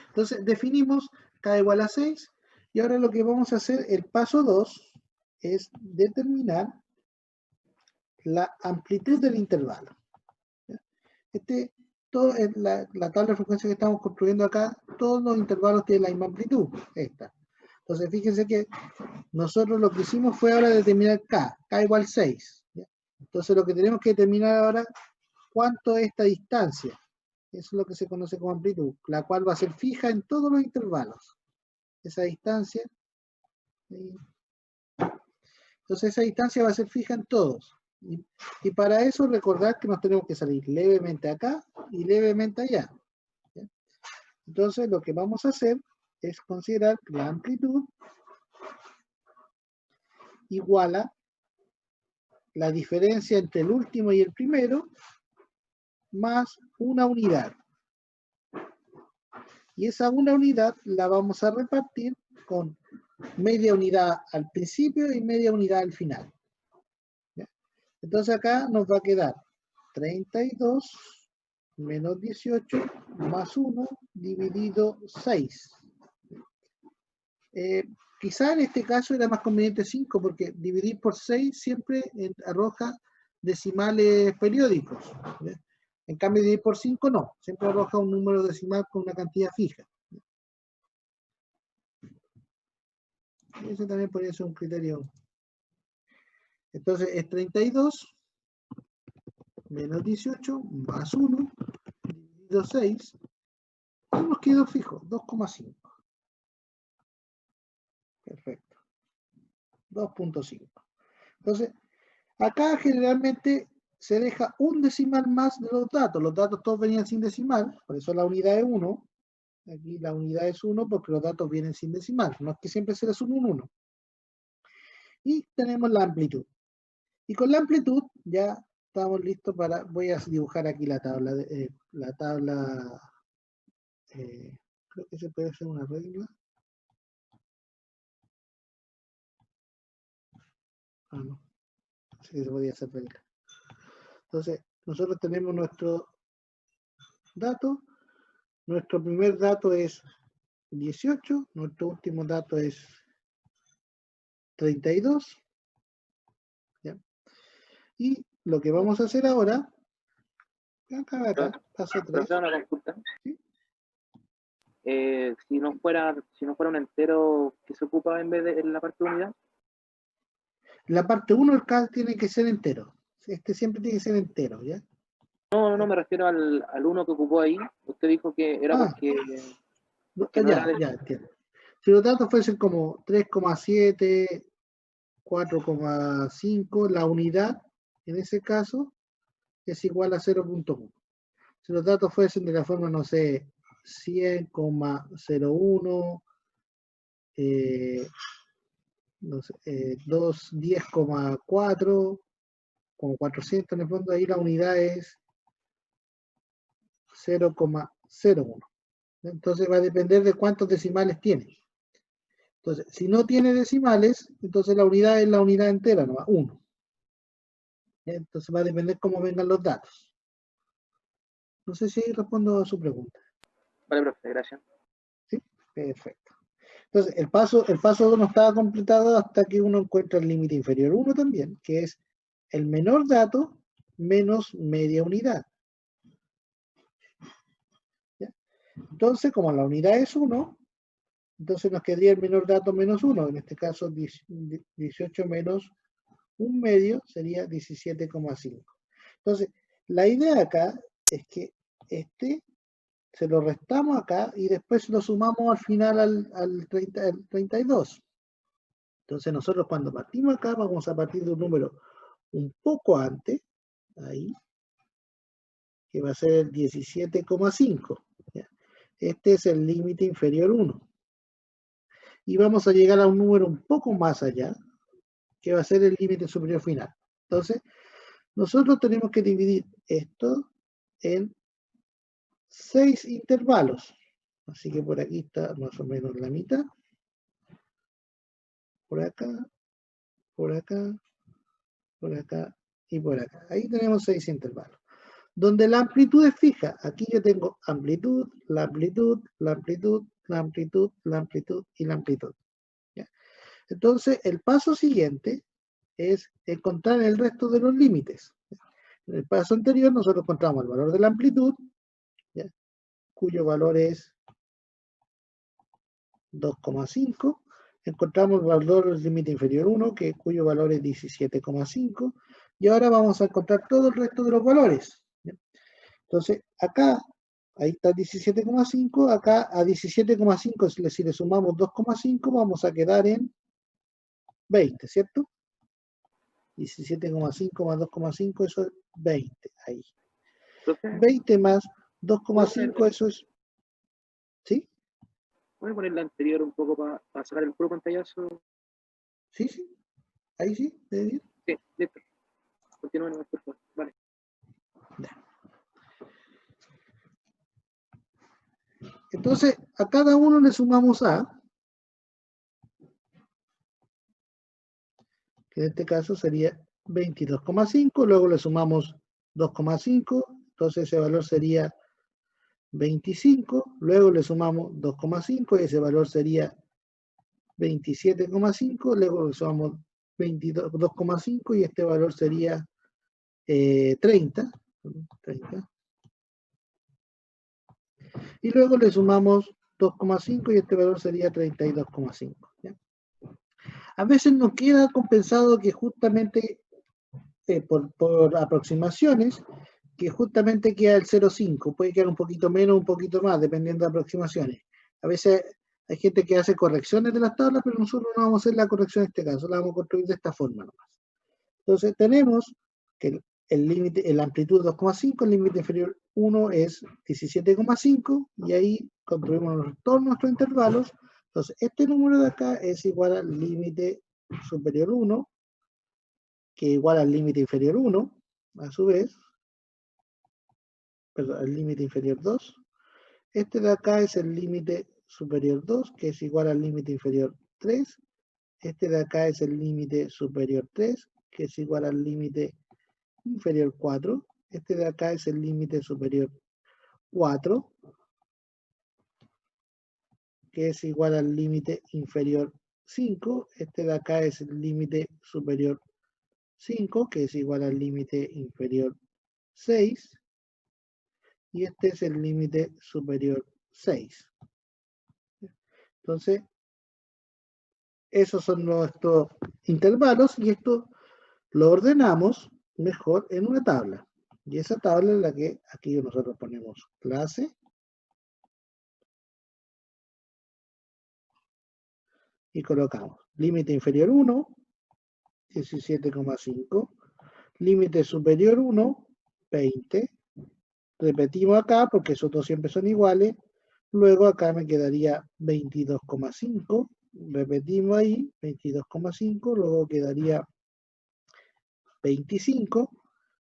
Entonces definimos K igual a 6 y ahora lo que vamos a hacer, el paso 2, es determinar la amplitud del intervalo. ¿Ya? La tabla de frecuencia que estamos construyendo acá, todos los intervalos tienen la misma amplitud. Esta. Entonces fíjense que nosotros lo que hicimos fue ahora determinar K igual 6. ¿Ya? Entonces lo que tenemos que determinar ahora, ¿cuánto es esta distancia? Eso es lo que se conoce como amplitud, la cual va a ser fija en todos los intervalos. Esa distancia. Entonces esa distancia va a ser fija en todos. Y para eso recordar que nos tenemos que salir levemente acá y levemente allá. ¿Ya? Entonces lo que vamos a hacer es considerar que la amplitud iguala la diferencia entre el último y el primero más una unidad. Y esa una unidad la vamos a repartir con media unidad al principio y media unidad al final. ¿Ya? Entonces acá nos va a quedar 32 menos 18 más 1 dividido 6. Quizá en este caso era más conveniente 5 porque dividir por 6 siempre arroja decimales periódicos. ¿Ya? En cambio, dividir por 5 no, siempre arroja un número decimal con una cantidad fija. Ese también podría ser un criterio. Entonces es 32 menos 18 más 1 dividido 6. Y nos quedó fijo, 2,5. Perfecto. 2,5. Entonces, acá generalmente se deja un decimal más de los datos. Los datos todos venían sin decimal, por eso la unidad es 1. Aquí la unidad es 1 porque los datos vienen sin decimal. No es que siempre se les suma un 1. Y tenemos la amplitud. Y con la amplitud ya estamos listos para... Voy a dibujar aquí la tabla. Creo que se puede hacer una regla. Ah, no. Así que se podía hacer regla. Entonces, nosotros tenemos nuestro dato. Nuestro primer dato es 18. Nuestro último dato es 32. ¿Ya? Y lo que vamos a hacer ahora, acá, paso 3. Una consulta. ¿Sí? Si no fuera un entero, ¿qué se ocupa en vez de en la parte de unidad? La parte 1 el CAD tiene que ser entero. Este siempre tiene que ser entero, ¿ya? No, me refiero al 1 que ocupó ahí. Usted dijo que era porque no ya entiendo. Si los datos fuesen como 3,7, 4,5, la unidad, en ese caso, es igual a 0,1. Si los datos fuesen de la forma, no sé, 100,01, no sé, 10,4, como 400 en el fondo, ahí la unidad es 0,01. Entonces va a depender de cuántos decimales tiene. Entonces, si no tiene decimales, entonces la unidad es la unidad entera, ¿no? 1. Entonces va a depender cómo vengan los datos. No sé si ahí respondo a su pregunta. Vale, profe, gracias. ¿Sí? Perfecto. Entonces, el paso 2 no estaba completado hasta que uno encuentra el límite inferior 1 también, que es el menor dato menos media unidad. ¿Ya? Entonces, como la unidad es 1, entonces nos quedaría el menor dato menos 1. En este caso, 18 menos un medio sería 17,5. Entonces, la idea acá es que se lo restamos acá y después lo sumamos al final al 32. Entonces nosotros cuando partimos acá vamos a partir de un número un poco antes, ahí, que va a ser el 17,5. Este es el límite inferior 1. Y vamos a llegar a un número un poco más allá, que va a ser el límite superior final. Entonces, nosotros tenemos que dividir esto en 6 intervalos. Así que por aquí está más o menos la mitad. Por acá, por acá, por acá y por acá. Ahí tenemos 6 intervalos. Donde la amplitud es fija. Aquí yo tengo amplitud, la amplitud, la amplitud, la amplitud, la amplitud y la amplitud. ¿Ya? Entonces, el paso siguiente es encontrar el resto de los límites. En el paso anterior nosotros encontramos el valor de la amplitud, ¿ya? Cuyo valor es 2,5. Encontramos el valor del límite inferior 1, cuyo valor es 17,5. Y ahora vamos a encontrar todo el resto de los valores. ¿Ya? Entonces, acá, ahí está 17,5. Acá a 17,5, si le sumamos 2,5, vamos a quedar en 20, ¿cierto? 17,5 más 2,5, eso es 20, ahí. Entonces, 20 más 2,5, eso es... ¿Sí? voy a poner la anterior un poco para sacar el puro pantallazo. Sí, sí. Ahí sí, debe ir. Sí, listo. Continúen, por favor. Vale. Entonces, a cada uno le sumamos A, que en este caso sería 22,5, luego le sumamos 2,5, entonces ese valor sería 25, luego le sumamos 2,5 y ese valor sería 27,5, luego le sumamos 22,5 y este valor sería 30, y luego le sumamos 2,5 y este valor sería 32,5. A veces nos queda compensado que justamente por aproximaciones, que justamente queda el 0,5, puede quedar un poquito menos, un poquito más, dependiendo de aproximaciones. A veces hay gente que hace correcciones de las tablas, pero nosotros no vamos a hacer la corrección en este caso, la vamos a construir de esta forma nomás. Entonces tenemos que el límite, la amplitud 2,5, el límite inferior 1 es 17,5, y ahí construimos todos nuestros intervalos. Entonces este número de acá es igual al límite superior 1, que igual al límite inferior 1, a su vez, perdón, el límite inferior 2. Este de acá es el límite superior 2, que es igual al límite inferior 3. Este de acá es el límite superior 3, que es igual al límite inferior 4. Este de acá es el límite superior 4, que es igual al límite inferior 5. Este de acá es el límite superior 5, que es igual al límite inferior 6. Y este es el límite superior 6. Entonces, esos son nuestros intervalos y esto lo ordenamos mejor en una tabla. Y esa tabla es la que aquí nosotros ponemos clase. Y colocamos límite inferior 1, 17,5. Límite superior 1, 20. Repetimos acá porque esos dos siempre son iguales. Luego acá me quedaría 22,5. Repetimos ahí, 22,5. Luego quedaría 25.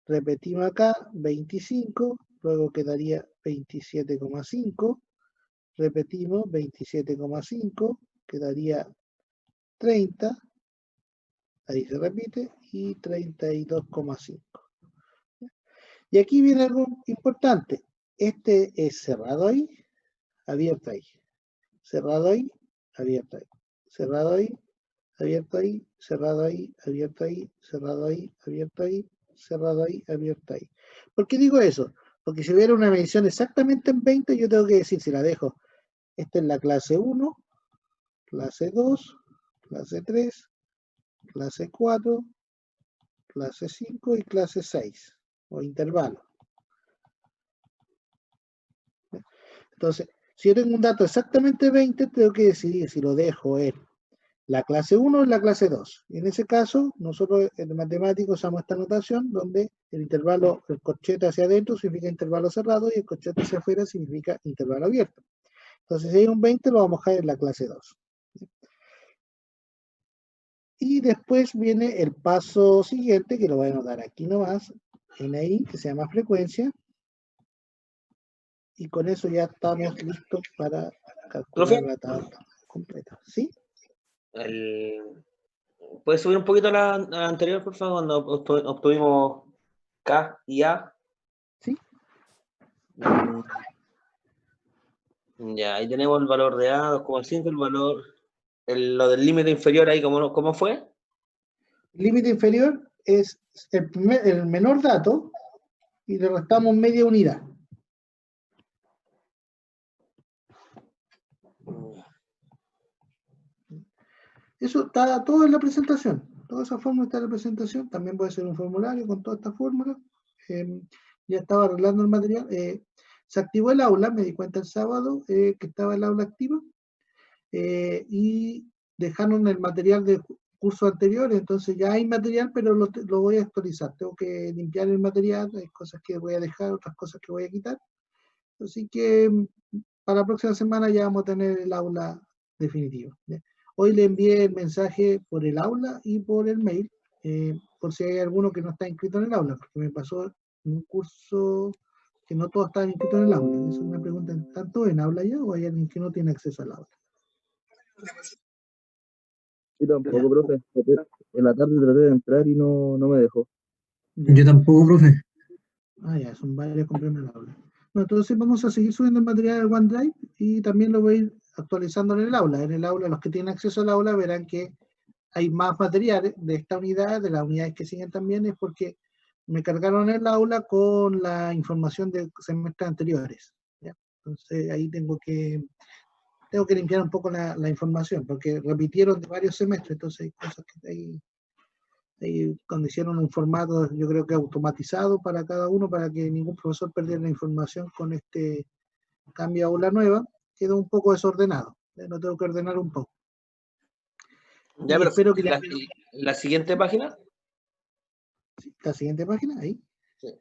Repetimos acá, 25. Luego quedaría 27,5. Repetimos, 27,5. Quedaría 30. Ahí se repite. Y 32,5. Y aquí viene algo importante. Este es cerrado ahí, abierto ahí. Cerrado ahí, abierto ahí. Cerrado ahí, abierto ahí, cerrado ahí, abierto ahí, cerrado ahí, abierto ahí, cerrado ahí, abierto ahí. ¿Por qué digo eso? Porque si hubiera una medición exactamente en 20, yo tengo que decir, si la dejo, esta es la clase 1, clase 2, clase 3, clase 4, clase 5 y clase 6, o intervalo. Entonces, si yo tengo un dato exactamente 20, tengo que decidir si lo dejo en la clase 1 y la clase 2. En ese caso, nosotros en matemáticos usamos esta notación donde el intervalo, el corchete hacia adentro significa intervalo cerrado y el corchete hacia afuera significa intervalo abierto. Entonces, si hay un 20, lo vamos a dejar en la clase 2. Y después viene el paso siguiente, que lo voy a anotar aquí nomás, en ahí, que se llama frecuencia. Y con eso ya estamos listos para calcular la tabla completa. ¿Sí? ¿Puedes subir un poquito a la anterior, por favor, cuando obtuvimos K y A? Sí. Ya, ahí tenemos el valor de A, 2,5, el valor, lo del límite inferior ahí, ¿cómo fue? El límite inferior es el menor dato y le restamos media unidad. Eso está todo en la presentación. Toda esa fórmula está en la presentación. También puede ser un formulario con toda esta fórmula. Ya estaba arreglando el material. Se activó el aula, me di cuenta el sábado que estaba el aula activa. Y dejaron el material de curso anterior, entonces ya hay material, pero lo voy a actualizar. Tengo que limpiar el material, hay cosas que voy a dejar, otras cosas que voy a quitar. Así que para la próxima semana ya vamos a tener el aula definitivo. ¿Ya? Hoy le envié el mensaje por el aula y por el mail, por si hay alguno que no está inscrito en el aula, porque me pasó en un curso que no todos estaban inscritos en el aula. Eso me preguntan, ¿tanto en aula ya o hay alguien que no tiene acceso al aula? Yo tampoco, profe. En la tarde traté de entrar y no me dejó. Yo tampoco, profe. Ah, ya, son varios complementos. No, entonces vamos a seguir subiendo el material al OneDrive y también lo voy a ir actualizando en el aula. En el aula, los que tienen acceso al aula verán que hay más materiales de esta unidad, de las unidades que siguen también, es porque me cargaron el aula con la información de semestres anteriores. ¿Ya? Entonces ahí tengo que limpiar un poco la información, porque repitieron de varios semestres, entonces hay cosas que ahí cuando hicieron un formato, yo creo que automatizado para cada uno, para que ningún profesor perdiera la información con este cambio a aula nueva, quedó un poco desordenado. Lo tengo que ordenar un poco. Ya, pero espero que la siguiente página. La siguiente página, ahí. Sí.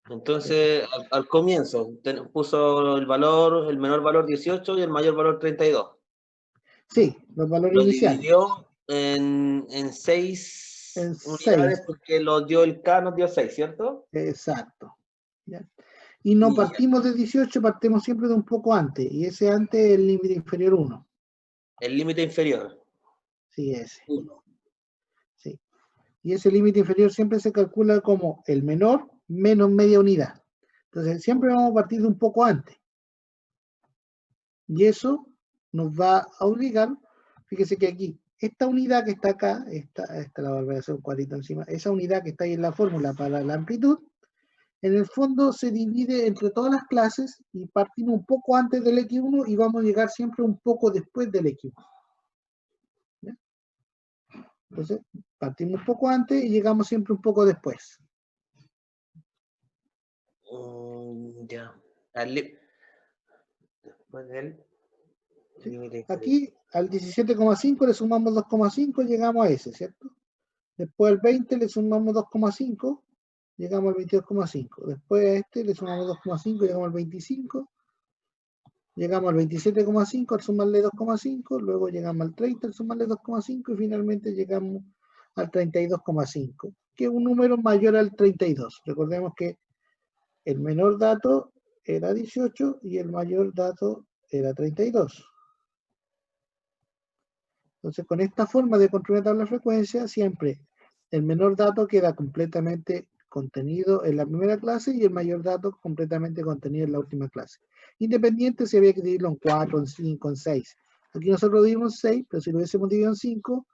Entonces, al comienzo, puso el menor valor 18 y el mayor valor 32. Sí, los valores Lo iniciales. dividió en 6 unidades 6. porque nos dio el K, nos dio 6, ¿cierto? Exacto. ¿Ya? Y no partimos de 18, partimos siempre de un poco antes, y ese antes es el límite inferior 1. El límite inferior. Sí, ese. 1. Sí. Y ese límite inferior siempre se calcula como el menor menos media unidad. Entonces siempre vamos a partir de un poco antes. Y eso nos va a obligar, fíjese que aquí, esta unidad que está acá, esta la voy a hacer un cuadrito encima, esa unidad que está ahí en la fórmula para la amplitud, en el fondo se divide entre todas las clases y partimos un poco antes del X1 y vamos a llegar siempre un poco después del X1. ¿Ya? Entonces, partimos un poco antes y llegamos siempre un poco después. Ya. Después del límite inferior. Aquí al 17,5 le sumamos 2,5 y llegamos a ese, ¿cierto? Después al 20 le sumamos 2,5, llegamos al 22,5. Después a este le sumamos 2,5, llegamos al 25. Llegamos al 27,5 al sumarle 2,5, luego llegamos al 30 al sumarle 2,5 y finalmente llegamos al 32,5, que es un número mayor al 32. Recordemos que el menor dato era 18 y el mayor dato era 32. Entonces, con esta forma de construir una tabla de frecuencia, siempre el menor dato queda completamente contenido en la primera clase y el mayor dato completamente contenido en la última clase. Independiente si había que dividirlo en 4, en 5, en 6. Aquí nosotros dividimos en 6, pero si lo hubiésemos dividido en 5,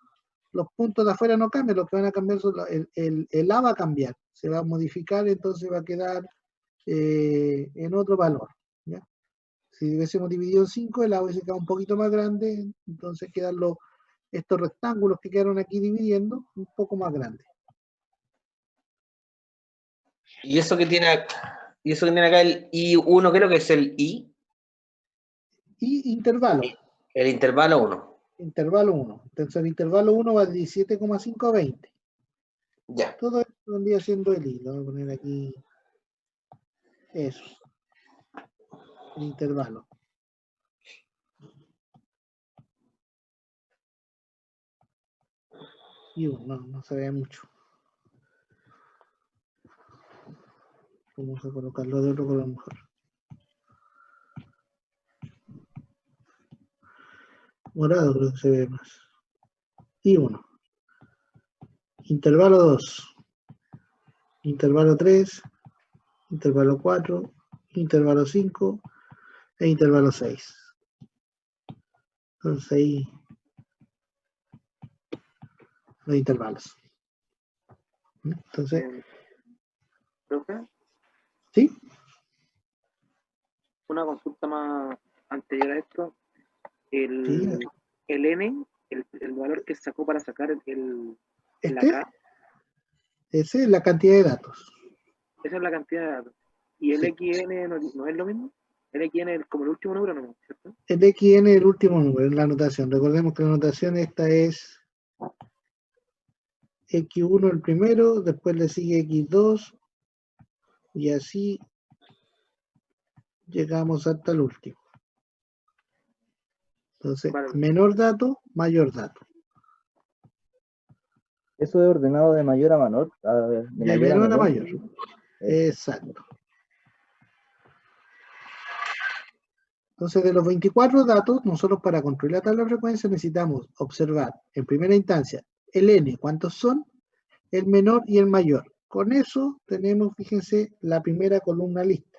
los puntos de afuera no cambian, lo que van a cambiar son el A va a cambiar, se va a modificar, entonces va a quedar en otro valor. ¿Ya? Si hubiésemos dividido en 5, el A hubiese quedado un poquito más grande, entonces quedan estos rectángulos que quedaron aquí dividiendo un poco más grandes. ¿Y eso que tiene acá el I1, creo que es el I? Y intervalo. El intervalo 1. intervalo 1. Entonces el intervalo 1 va de 17,5 a 20. Ya. Todo esto vendría siendo el hilo. Voy a poner aquí eso. El intervalo. Y no se ve mucho. Vamos a colocarlo de otro color mejor. Morado creo que se ve más. Y 1. Intervalo 2. Intervalo 3. Intervalo 4. Intervalo 5. E intervalo 6. Entonces ahí los intervalos. Entonces, ¿Profe? ¿sí? Una consulta más anterior a esto. Sí. El N, el valor que sacó para sacar la Este, K, esa es la cantidad de datos. esa es la cantidad de datos. ¿Y el Sí. XN no es lo mismo? El XN es como el último número, ¿no? ¿Cierto? El XN es el último número en la anotación. Recordemos que la anotación esta es X1 el primero, después le sigue X2 y así llegamos hasta el último. Entonces, Vale. menor dato, mayor dato. Eso es ordenado de mayor a menor. De menor a mayor. Exacto. Entonces, de los 24 datos, nosotros para construir la tabla de frecuencia necesitamos observar en primera instancia el N, cuántos son, el menor y el mayor. Con eso tenemos, fíjense, la primera columna lista.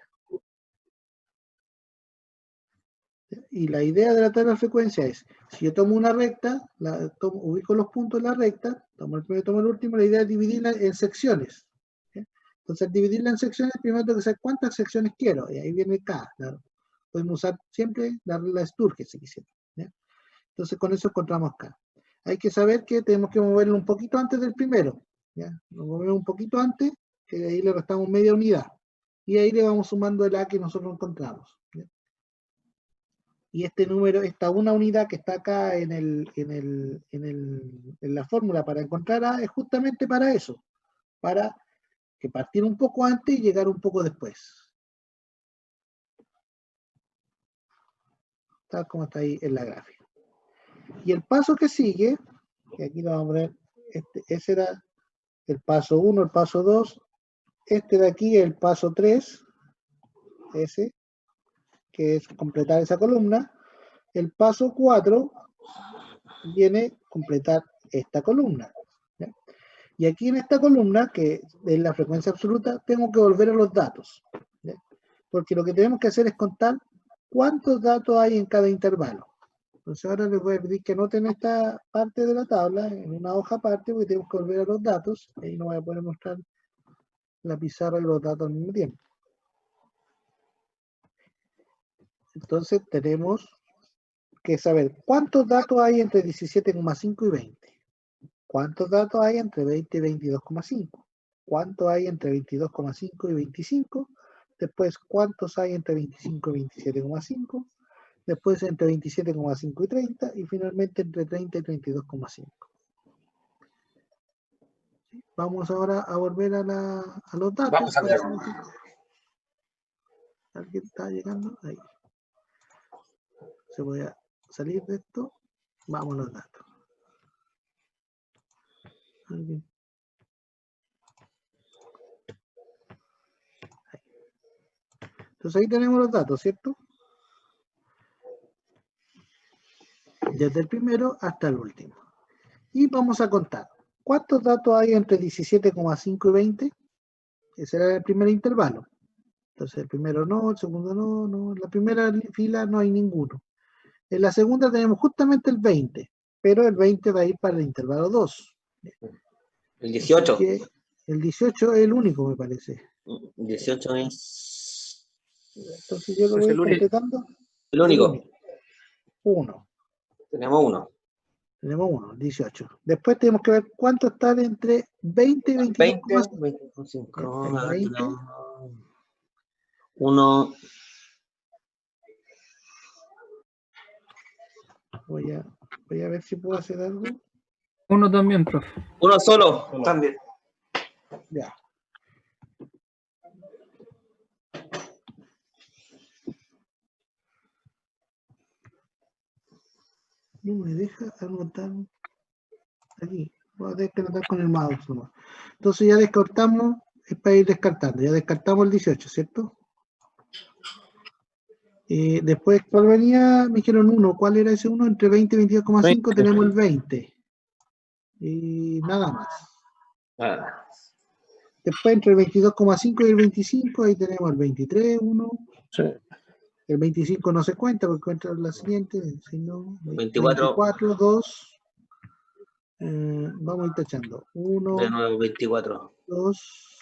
Y la idea de la tabla de frecuencia es, si yo tomo una recta, ubico los puntos en la recta, tomo el primero, tomo el último, la idea es dividirla en secciones. ¿Sí? Entonces, al dividirla en secciones, primero tengo que saber cuántas secciones quiero, y ahí viene K. ¿No? Podemos usar siempre la regla de Sturge, si quisiera. ¿Sí? Entonces, con eso encontramos K. Hay que saber que tenemos que moverlo un poquito antes del primero. ¿Ya? Lo movemos un poquito antes, que de ahí le restamos media unidad. Y ahí le vamos sumando el A que nosotros encontramos. ¿Ya? Y este número, esta una unidad que está acá en la fórmula para encontrar A, es justamente para eso. Para que partir un poco antes y llegar un poco después. Tal como está ahí en la gráfica. Y el paso que sigue, que aquí lo vamos a poner, ese era el paso 1, el paso 2, este de aquí es el paso 3, ese, que es completar esa columna. El paso 4 viene completar esta columna. ¿Ya? Y aquí en esta columna, que es la frecuencia absoluta, tengo que volver a los datos. ¿Ya? Porque lo que tenemos que hacer es contar cuántos datos hay en cada intervalo. Entonces ahora les voy a pedir que anoten esta parte de la tabla en una hoja aparte, porque tenemos que volver a los datos. Ahí no voy a poder mostrar la pizarra y los datos al mismo tiempo. Entonces tenemos que saber cuántos datos hay entre 17,5 y 20. ¿Cuántos datos hay entre 20 y 22,5? ¿Cuántos hay entre 22,5 y 25? Después, ¿cuántos hay entre 25 y 27,5? Después, entre 27,5 y 30. Y finalmente, entre 30 y 32,5. Vamos ahora a volver a los datos. Vamos a ver. ¿Alguien está llegando? Ahí. Se voy a salir de esto. Vamos a los datos. ¿Alguien? Entonces ahí tenemos los datos, ¿cierto? Desde el primero hasta el último. Y vamos a contar. ¿Cuántos datos hay entre 17,5 y 20? Ese era el primer intervalo. Entonces el primero no, el segundo no. En la primera fila no hay ninguno. En la segunda tenemos justamente el 20, pero el 20 va a ir para el intervalo 2. El 18. El 18 es el único, me parece. 18 es... Entonces yo lo voy completando. El único. 1. Tenemos uno. Tenemos 1, 18. Después tenemos que ver cuánto está entre 20 y 22,5. 20, 20. Uno. Voy a Voy a ver si puedo hacer algo. Uno también, profe. Uno solo, también. Ya. No me deja anotar aquí. Voy a tener que anotar con el mouse nomás. Entonces ya descartamos, es para ir descartando. Ya descartamos el 18, ¿cierto? Después, ¿cuál venía? Me dijeron 1. ¿Cuál era ese 1? Entre 20 y 22,5 tenemos el 20. Y nada más. Ah, Después, entre el 22,5 y el 25, ahí tenemos el 23, 1. sí. El 25 no se cuenta porque entra la siguiente, sino 24. 24, 2. Vamos a ir tachando. 1, De nuevo, 24. 2,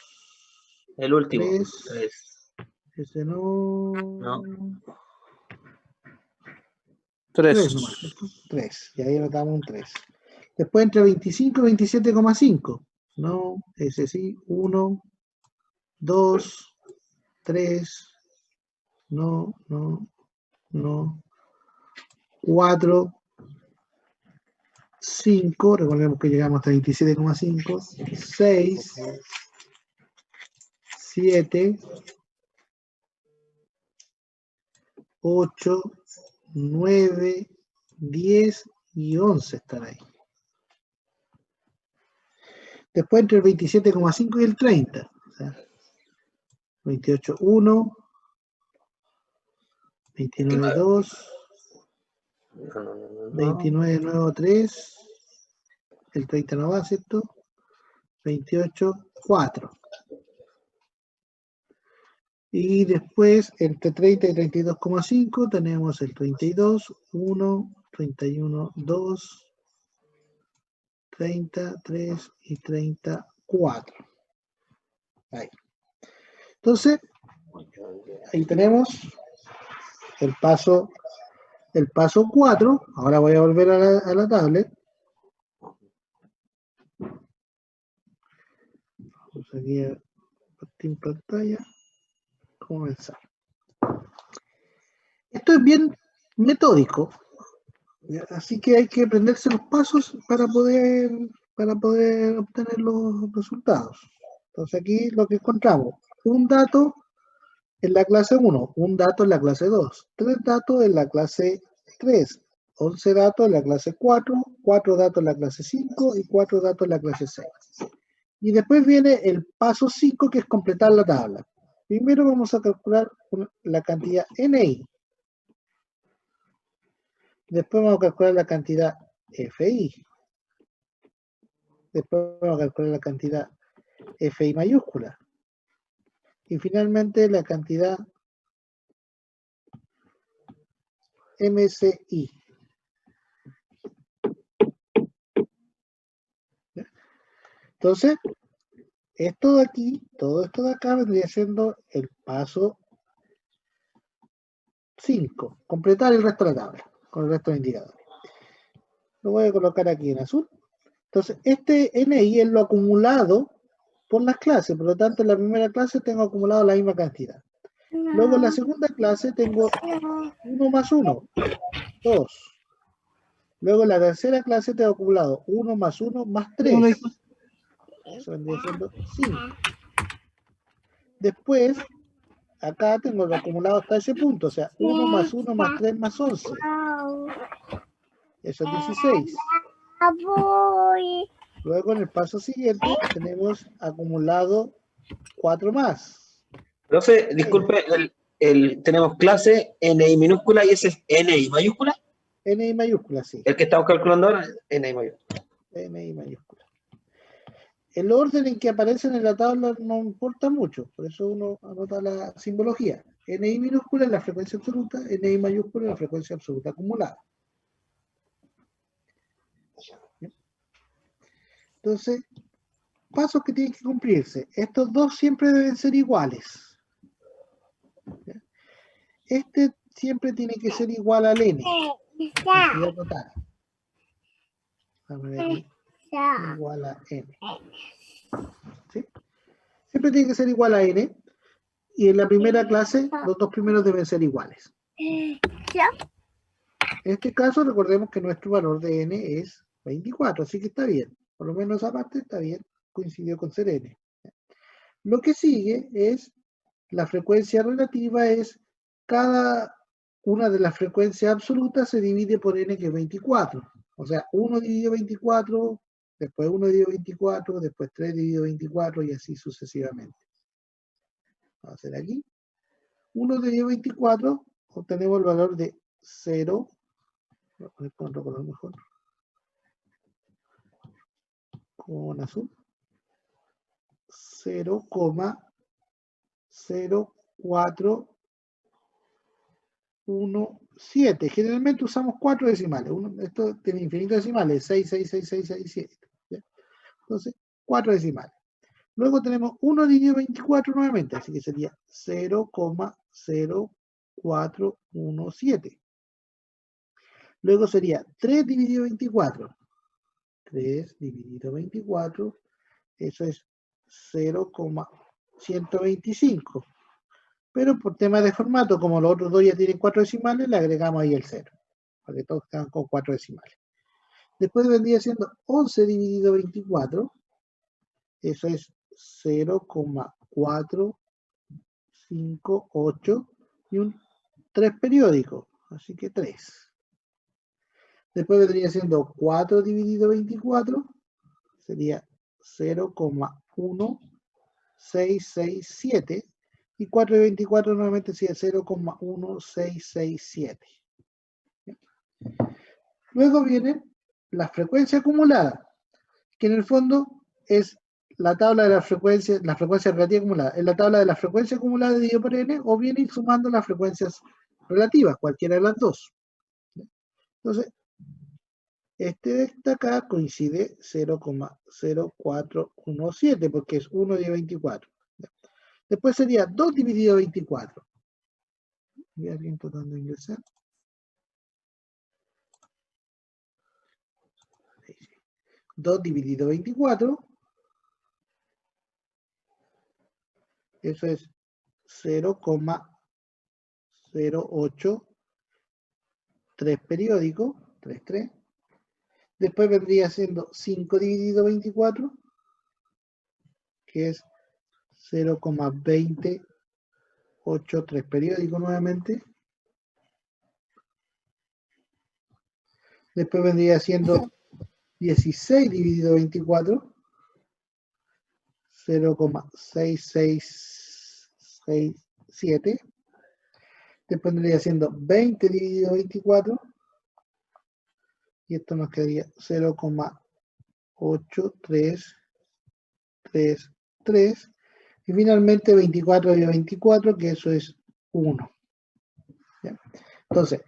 El último. 3. 3. Ese no. No. 3 nomás, ¿cierto? 3. Y ahí anotamos un 3. Después entre 25 y 27,5. No, ese sí. 1, 2, 3. No, no, no. 4, 5. Recordemos que llegamos hasta 27,5. 6, 7, 8, 9, 10 y 11 están ahí. Después entre el 27,5 y el 30. O sea, 28, 1, 29, 2, 29, nuevo 3, el 30 no va, ¿cierto? 28, 4. Y después, entre 30 y 32,5, tenemos el 32, 1, 31, 2, 30, 3 y 34. Ahí. Entonces, ahí tenemos el paso 4. Ahora voy a volver a la tablet. Vamos aquí a compartir pantalla. Comenzar. Esto es bien metódico, así que hay que aprenderse los pasos para poder obtener los resultados. Entonces aquí lo que encontramos, un dato en la clase 1, un dato en la clase 2, 3 datos en la clase 3, 11 datos en la clase 4, 4 datos en la clase 5 y 4 datos en la clase 6. Y después viene el paso 5, que es completar la tabla. Primero vamos a calcular la cantidad NI. Después vamos a calcular la cantidad FI. Después vamos a calcular la cantidad FI mayúscula. Y finalmente la cantidad MSI. Entonces, esto de aquí, todo esto de acá vendría siendo el paso 5. Completar el resto de la tabla con el resto de indicadores. Lo voy a colocar aquí en azul. Entonces, este NI es lo acumulado por las clases. Por lo tanto, en la primera clase tengo acumulado la misma cantidad. Luego en la segunda clase tengo 1 más 1, 2. Luego en la tercera clase tengo acumulado 1 más 1 más 3. Eso vendría siendo 5. Después, acá tengo lo acumulado hasta ese punto. O sea, 1 más 1 más 3 más 11. Eso es 16. Luego en el paso siguiente tenemos acumulado 4 más. Profe, disculpe, tenemos clase NI minúscula y ese es NI mayúscula. NI mayúscula, sí. El que estamos calculando ahora es NI mayúscula. NI mayúscula. El orden en que aparecen en la tabla no importa mucho, por eso uno anota la simbología. NI minúscula es la frecuencia absoluta, NI mayúscula es la frecuencia absoluta acumulada. Entonces, pasos que tienen que cumplirse. Estos dos siempre deben ser iguales. Este siempre tiene que ser igual al N. Cantidad total. Vamos a ver aquí. Igual a N. ¿Sí? Siempre tiene que ser igual a N. Y en la primera clase, los dos primeros deben ser iguales. En este caso, recordemos que nuestro valor de n es 24, así que está bien. Por lo menos esa parte está bien, coincidió con ser n. Lo que sigue es la frecuencia relativa, es cada una de las frecuencias absolutas se divide por n, que es 24. O sea, 1 dividido 24, después 1 dividido 24, después 3 dividido 24 y así sucesivamente. Vamos a hacer aquí. 1 dividido 24, obtenemos el valor de 0. Voy a poner con otro color mejor. Con azul. 0,0417. Generalmente usamos 4 decimales. Esto tiene infinitos decimales, 6, 6, 6, 6, 6, 7. ¿Ya? Entonces, 4 decimales. Luego tenemos 1 dividido 24 nuevamente, así que sería 0,0417. Luego sería 3 dividido 24. 3 dividido 24, eso es 0,125. Pero por temas de formato, como los otros dos ya tienen 4 decimales, le agregamos ahí el 0, para que todos quedan con 4 decimales. Después vendría siendo 11 dividido 24, eso es 0,458 y un 3 periódico, así que 3. Después vendría siendo 4 dividido 24, sería 0,1667. Y 4 de 24 nuevamente sería 0,1667. Luego viene la frecuencia acumulada, que en el fondo es la tabla de la frecuencia relativa acumulada. Es la tabla de la frecuencia acumulada dividido por n, o bien ir sumando las frecuencias relativas, cualquiera de las dos. Entonces, este de acá coincide 0,0417, porque es 1 de 24. Después sería 2 dividido 24. ¿Y alguien tratando de ingresar? 2 dividido 24. Eso es 0,083 periódico. 3,3. Después vendría siendo 5 dividido 24, que es 0,2083 periódico nuevamente. Después vendría siendo 16 dividido 24, 0,6667. Después vendría siendo 20 dividido 24, y esto nos quedaría 0,8333. Y finalmente 24 dividido 24, que eso es 1. ¿Ya? Entonces,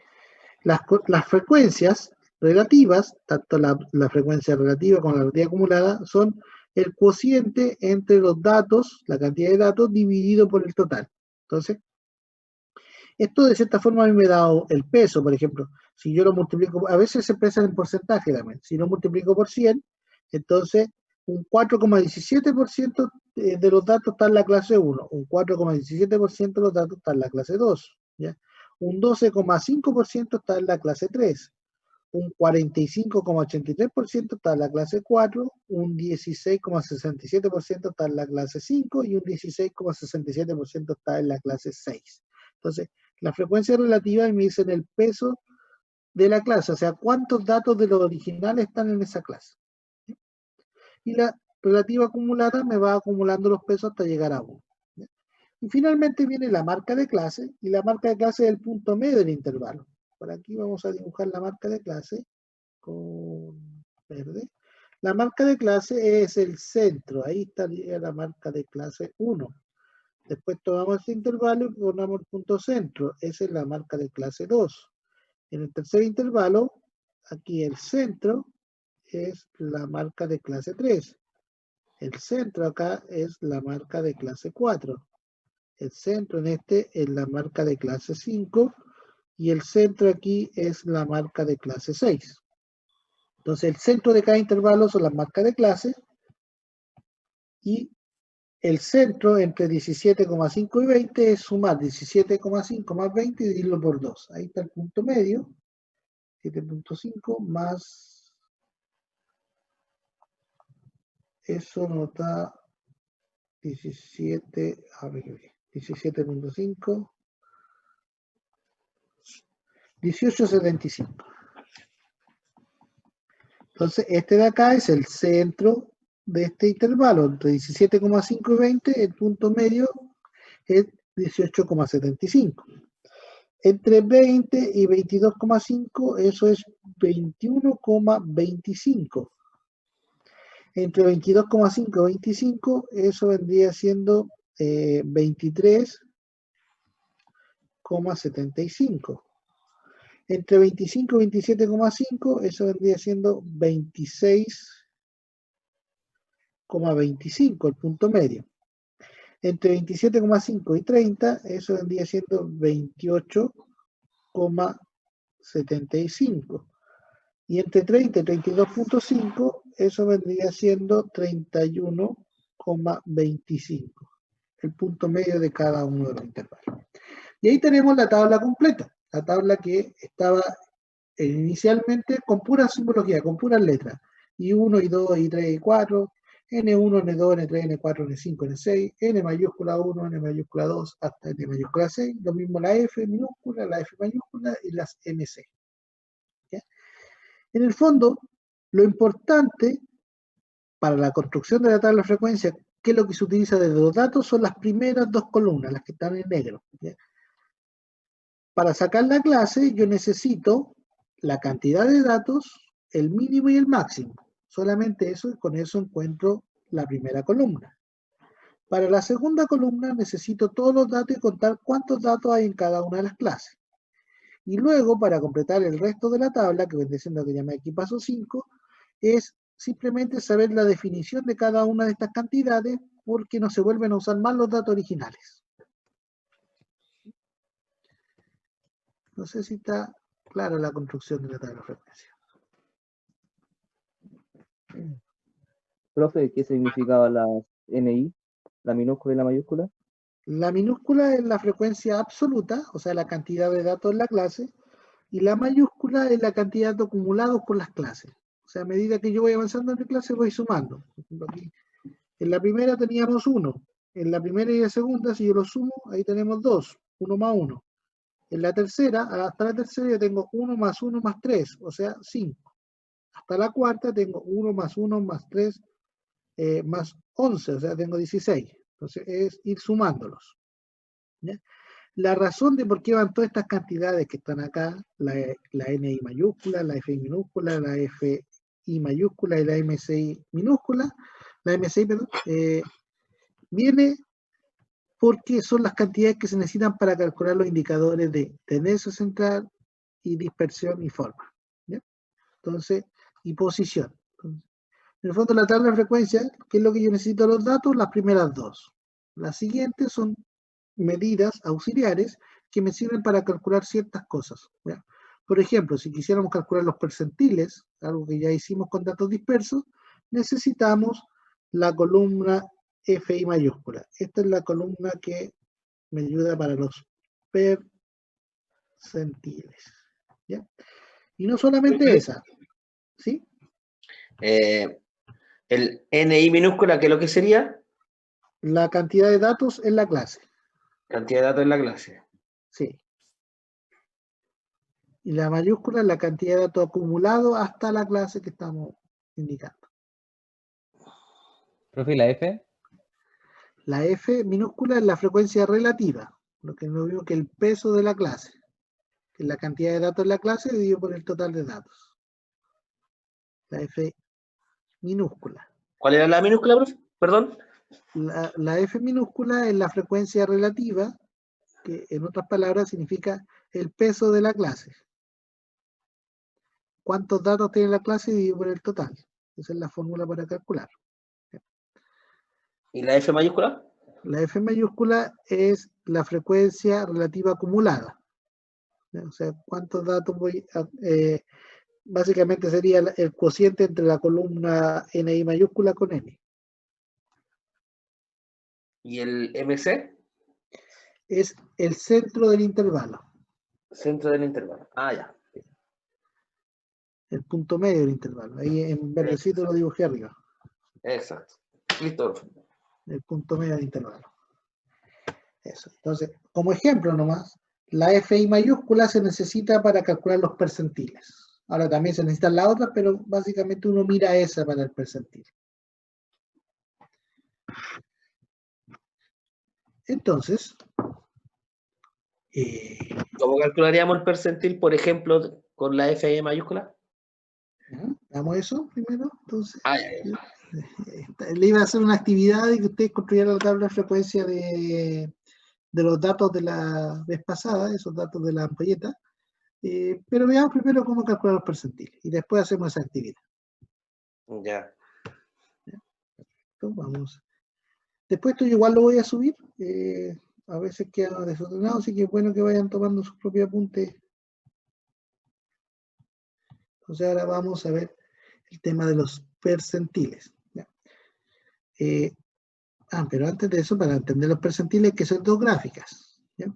las frecuencias relativas, tanto la frecuencia relativa como la relativa acumulada, son el cociente entre los datos, la cantidad de datos, dividido por el total. Entonces, esto de cierta forma a mí me da el peso, por ejemplo. Si yo lo multiplico, a veces se expresa en porcentaje también. Si lo multiplico por 100, entonces un 4,17% de los datos está en la clase 1, un 4,17% de los datos está en la clase 2, ¿ya? Un 12,5% está en la clase 3, un 45,83% está en la clase 4, un 16,67% está en la clase 5 y un 16,67% está en la clase 6. Entonces, la frecuencia relativa me dice el peso de la clase, o sea, cuántos datos de los originales están en esa clase. Y la relativa acumulada me va acumulando los pesos hasta llegar a 1. Y finalmente viene la marca de clase, y la marca de clase es el punto medio del intervalo. Por aquí vamos a dibujar la marca de clase con verde. La marca de clase es el centro, ahí estaría la marca de clase 1. Después tomamos este intervalo y ponemos el punto centro, esa es la marca de clase 2. En el tercer intervalo, aquí el centro es la marca de clase 3. El centro acá es la marca de clase 4. El centro en este es la marca de clase 5 y el centro aquí es la marca de clase 6. Entonces el centro de cada intervalo son las marcas de clase y el centro entre 17,5 y 20 es sumar 17,5 más 20 y dividirlo por 2. Ahí está el punto medio. 7.5 más, eso nos da 17, a ver, 17.5, 18.75. Entonces, este de acá es el centro de este intervalo, entre 17,5 y 20, el punto medio es 18,75. Entre 20 y 22,5, eso es 21,25. Entre 22,5 y 25, eso vendría siendo 23,75. Entre 25 y 27,5, eso vendría siendo 26,25, el punto medio. Entre 27,5 y 30, eso vendría siendo 28,75. Y entre 30 y 32,5, eso vendría siendo 31,25. El punto medio de cada uno de los intervalos. Y ahí tenemos la tabla completa. La tabla que estaba inicialmente con pura simbología, con puras letras. I1, I2, I3, I4, N1, N2, N3, N4, N5, N6, N mayúscula 1, N mayúscula 2, hasta N mayúscula 6. Lo mismo la F minúscula, la F mayúscula y las MC. ¿Ya? En el fondo, lo importante para la construcción de la tabla de frecuencia, que es lo que se utiliza desde los datos, son las primeras dos columnas, las que están en negro. ¿Ya? Para sacar la clase, yo necesito la cantidad de datos, el mínimo y el máximo. Solamente eso, y con eso encuentro la primera columna. Para la segunda columna necesito todos los datos y contar cuántos datos hay en cada una de las clases. Y luego, para completar el resto de la tabla, que vendría siendo que llama aquí paso 5, es simplemente saber la definición de cada una de estas cantidades, porque no se vuelven a usar más los datos originales. No sé si está clara la construcción de la tabla de frecuencia. Profe, ¿qué significaba la NI, la minúscula y la mayúscula? La minúscula es la frecuencia absoluta, o sea, la cantidad de datos en la clase, y la mayúscula es la cantidad de datos acumulados por las clases. O sea, a medida que yo voy avanzando en mi clase, voy sumando. Por ejemplo, aquí, en la primera teníamos 1. En la primera y la segunda, si yo lo sumo, ahí tenemos 2. 1 más 1. En la tercera, hasta la tercera yo tengo 1 más 1 más 3, o sea, 5. Hasta la cuarta tengo 1 más 1 más 3 más 11, o sea, tengo 16. Entonces es ir sumándolos. ¿Ya? La razón de por qué van todas estas cantidades que están acá, la NI mayúscula, la FI minúscula, la FI mayúscula y la MCI minúscula, la MCI, perdón, viene porque son las cantidades que se necesitan para calcular los indicadores de tendencia central y dispersión y forma. ¿Ya? Entonces, y posición. Entonces, en el fondo, la tabla de frecuencia, ¿qué es lo que yo necesito los datos? Las primeras dos. Las siguientes son medidas auxiliares que me sirven para calcular ciertas cosas. ¿Ya? Por ejemplo, si quisiéramos calcular los percentiles, algo que ya hicimos con datos dispersos, necesitamos la columna FI mayúscula. Esta es la columna que me ayuda para los percentiles. ¿Ya? Y no solamente esa, ¿sí? El NI minúscula, ¿qué es lo que sería? La cantidad de datos en la clase. Cantidad de datos en la clase. Sí. Y la mayúscula es la cantidad de datos acumulados hasta la clase que estamos indicando. Profe, ¿y la F? La F minúscula es la frecuencia relativa, lo que no vimos que el peso de la clase, que es la cantidad de datos en la clase dividido por el total de datos. La F minúscula. ¿Cuál era la minúscula, profe? Perdón. La F minúscula es la frecuencia relativa, que en otras palabras significa el peso de la clase. ¿Cuántos datos tiene la clase dividido por el total? Esa es la fórmula para calcular. ¿Y la F mayúscula? La F mayúscula es la frecuencia relativa acumulada. O sea, cuántos datos voy a... básicamente sería el cociente entre la columna NI mayúscula con N. ¿Y el MC? Es el centro del intervalo. Centro del intervalo. Ah, ya. El punto medio del intervalo. Ahí en verdecito lo dibujé arriba. Exacto. Listo, profe. El punto medio del intervalo. Eso. Entonces, como ejemplo nomás, la FI mayúscula se necesita para calcular los percentiles. Ahora también se necesitan las otras, pero básicamente uno mira esa para el percentil. Entonces, ¿Cómo calcularíamos el percentil, por ejemplo, con la FI mayúscula? hagamos eso primero. Entonces, Ah, ya. le iba a hacer una actividad de que ustedes construyeran la tabla de frecuencia de los datos de la vez pasada, esos datos de la ampolleta. Pero veamos primero cómo calcular los percentiles y después hacemos esa actividad. Ya. Entonces, vamos. Después esto yo igual lo voy a subir. A veces queda desordenado, así que es bueno que vayan tomando sus propios apuntes. Entonces ahora vamos a ver el tema de los percentiles. ¿Ya? Pero antes de eso, para entender los percentiles hay que hacer dos gráficas. ¿Ya?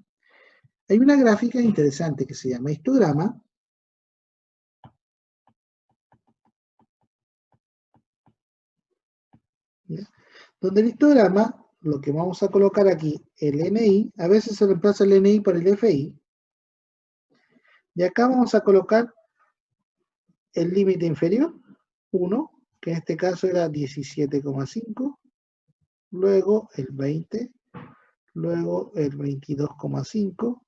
Hay una gráfica interesante que se llama histograma. ¿Ya? Donde el histograma, lo que vamos a colocar aquí, el NI, a veces se reemplaza el NI por el FI. Y acá vamos a colocar el límite inferior, 1, que en este caso era 17,5, luego el 20, luego el 22,5,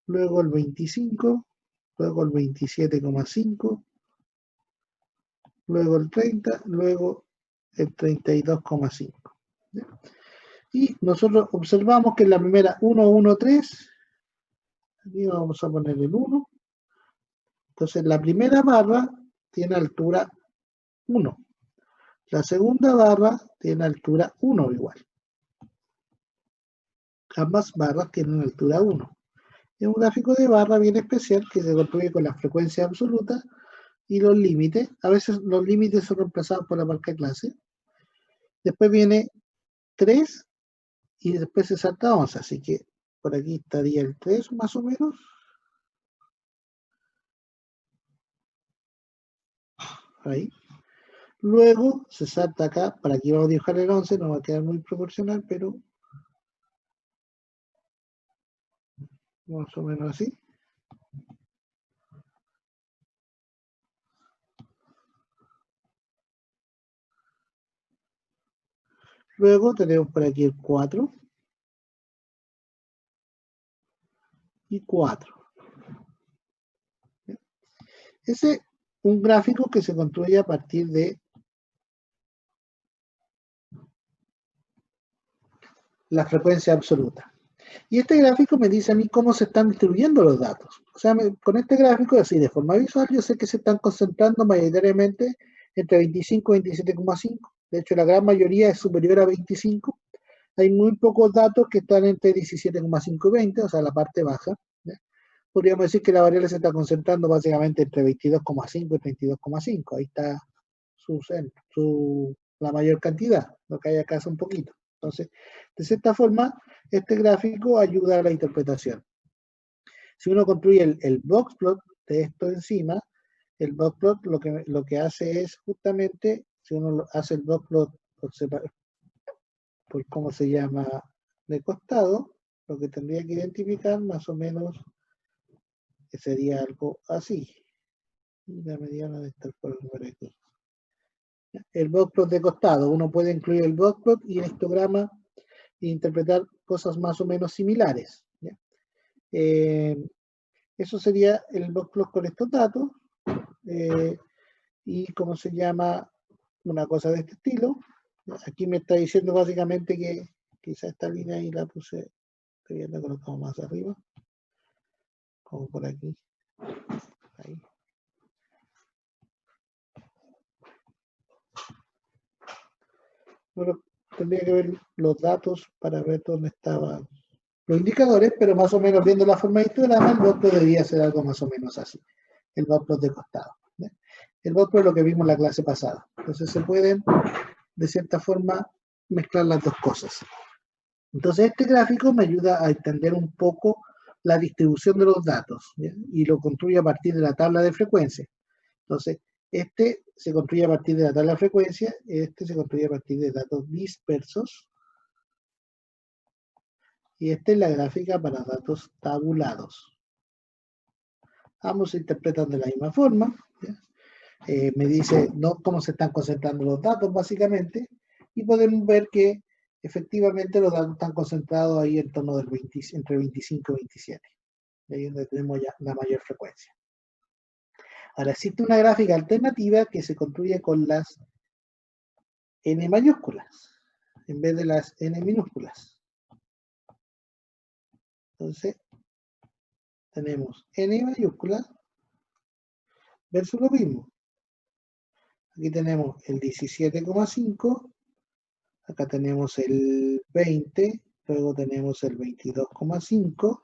luego el 25, luego el 27,5, luego el 30, luego el 32,5. Y nosotros observamos que en la primera 1, 1, 3, aquí vamos a poner el 1. Entonces la primera barra tiene altura 1. La segunda barra tiene altura 1 igual. Ambas barras tienen altura 1. Es un gráfico de barra bien especial que se construye con la frecuencia absoluta y los límites. A veces los límites son reemplazados por la marca de clase. Después viene 3 y después se salta 11. Así que por aquí estaría el 3 más o menos. Ahí. Luego se salta acá, para aquí vamos a dibujar el 11, no va a quedar muy proporcional, pero más o menos así. Luego tenemos por aquí el 4 y 4. Ese es un gráfico que se construye a partir de la frecuencia absoluta. Y este gráfico me dice a mí cómo se están distribuyendo los datos. O sea, con este gráfico, así de forma visual, yo sé que se están concentrando mayoritariamente entre 25 y 27,5. De hecho, la gran mayoría es superior a 25. Hay muy pocos datos que están entre 17,5 y 20, o sea, la parte baja. ¿Ya? Podríamos decir que la variable se está concentrando básicamente entre 22,5 y 32,5. Ahí está la mayor cantidad, lo que hay acá es un poquito. Entonces, de cierta forma, este gráfico ayuda a la interpretación. Si uno construye el boxplot de esto encima, el boxplot lo que hace es justamente, si uno hace el boxplot por cómo se llama de costado, lo que tendría que identificar más o menos sería algo así. Y la mediana de estar por aquí. El boxplot de costado, uno puede incluir el boxplot y el histograma e interpretar cosas más o menos similares. ¿Ya? Eso sería el boxplot con estos datos. Y cómo se llama una cosa de este estilo. Aquí me está diciendo básicamente que quizá esta línea ahí la puse, la colocamos más arriba, como por aquí. Ahí. Bueno, tendría que ver los datos para ver dónde estaban los indicadores, pero más o menos viendo la forma de histograma, el boxplot debería ser algo más o menos así. El boxplot de costado. ¿Sí? El boxplot es lo que vimos en la clase pasada. Entonces se pueden, de cierta forma, mezclar las dos cosas. Entonces este gráfico me ayuda a entender un poco la distribución de los datos, ¿ya? Y lo construye a partir de la tabla de frecuencia. Entonces, este se construye a partir de la tabla de frecuencia, este se construye a partir de datos dispersos, y esta es la gráfica para datos tabulados. Ambos se interpretan de la misma forma. Me dice cómo se están concentrando los datos, básicamente, y podemos ver que efectivamente los datos están concentrados ahí en torno del entre 25 y 27. Ahí es donde tenemos ya la mayor frecuencia. Ahora, existe una gráfica alternativa que se construye con las n mayúsculas, en vez de las n minúsculas. Entonces, tenemos n mayúscula versus lo mismo. Aquí tenemos el 17,5, acá tenemos el 20, luego tenemos el 22,5,